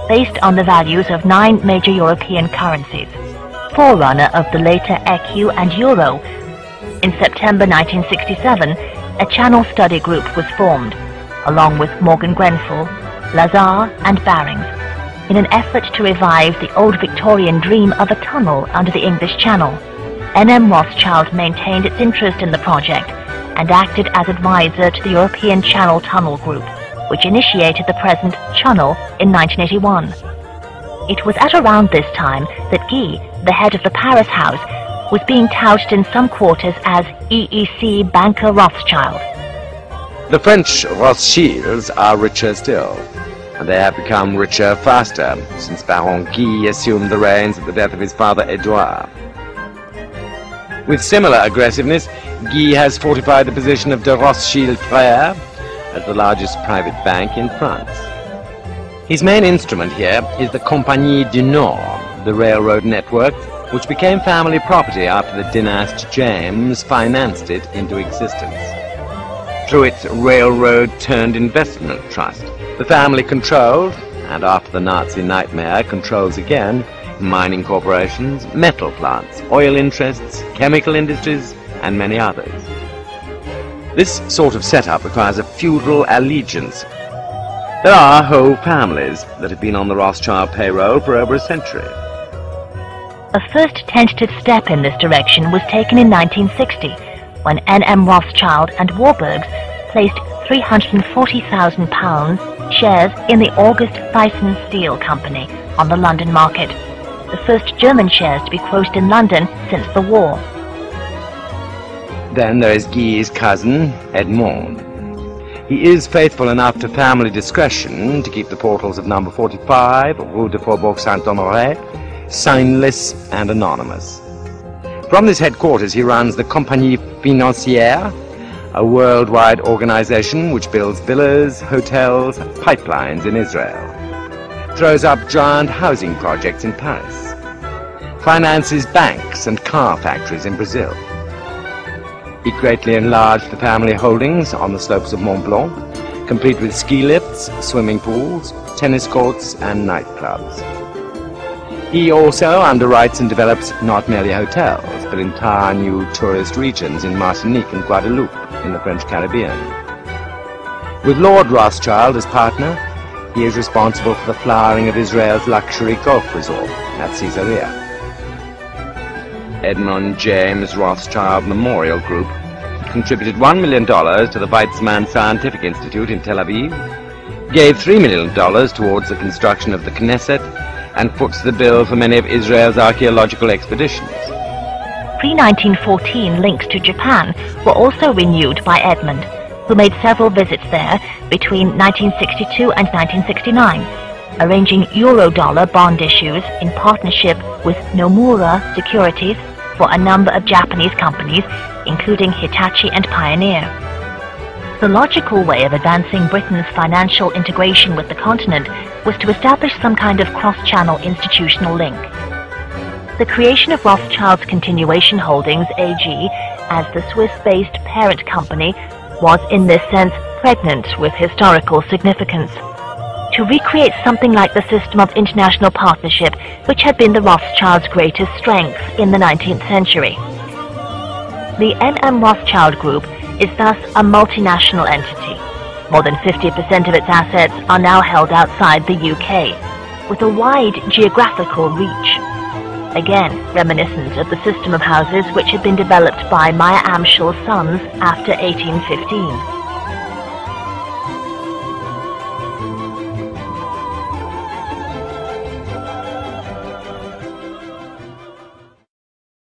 based on the values of 9 major European currencies, forerunner of the later ECU and Euro. In September 1967, a Channel Study Group was formed, along with Morgan Grenfell, Lazar and Barings, in an effort to revive the old Victorian dream of a tunnel under the English Channel. N.M. Rothschild maintained its interest in the project and acted as advisor to the European Channel Tunnel Group, which initiated the present Channel in 1981. It was at around this time that Guy, the head of the Paris house, was being touted in some quarters as EEC Banker Rothschild. The French Rothschilds are richer still, and they have become richer faster since Baron Guy assumed the reins at the death of his father Edouard. With similar aggressiveness, Guy has fortified the position of de Rothschild Frères as the largest private bank in France. His main instrument here is the Compagnie du Nord, the railroad network, which became family property after the dynasty James financed it into existence. Through its railroad-turned-investment trust, the family controlled, and after the Nazi nightmare controls again, mining corporations, metal plants, oil interests, chemical industries, and many others. This sort of setup requires a feudal allegiance. There are whole families that have been on the Rothschild payroll for over a century. A first tentative step in this direction was taken in 1960, when N.M. Rothschild and Warburgs placed £340,000 shares in the August Thyssen Steel Company on the London market, the first German shares to be quoted in London since the war. Then there is Guy's cousin, Edmond. He is faithful enough to family discretion to keep the portals of number 45, Rue de Faubourg Saint-Honoré, signless and anonymous. From this headquarters he runs the Compagnie Financière, a worldwide organization which builds villas, hotels, pipelines in Israel, throws up giant housing projects in Paris, finances banks and car factories in Brazil. He greatly enlarged the family holdings on the slopes of Mont Blanc, complete with ski lifts, swimming pools, tennis courts and nightclubs. He also underwrites and develops not merely hotels, but entire new tourist regions in Martinique and Guadeloupe in the French Caribbean. With Lord Rothschild as partner, he is responsible for the flowering of Israel's luxury golf resort at Caesarea. Edmund James Rothschild Memorial Group contributed $1 million to the Weizmann Scientific Institute in Tel Aviv, gave $3 million towards the construction of the Knesset, and foots the bill for many of Israel's archaeological expeditions. Pre-1914 links to Japan were also renewed by Edmund, who made several visits there between 1962 and 1969, arranging Eurodollar bond issues in partnership with Nomura Securities for a number of Japanese companies, including Hitachi and Pioneer. The logical way of advancing Britain's financial integration with the continent was to establish some kind of cross-channel institutional link. The creation of Rothschild's Continuation Holdings AG as the Swiss-based parent company was in this sense pregnant with historical significance. To recreate something like the system of international partnership which had been the Rothschilds' greatest strength in the 19th century. The N.M. Rothschild Group is thus a multinational entity. More than 50% of its assets are now held outside the UK, with a wide geographical reach. Again, reminiscent of the system of houses which had been developed by Meyer Amschel's sons after 1815.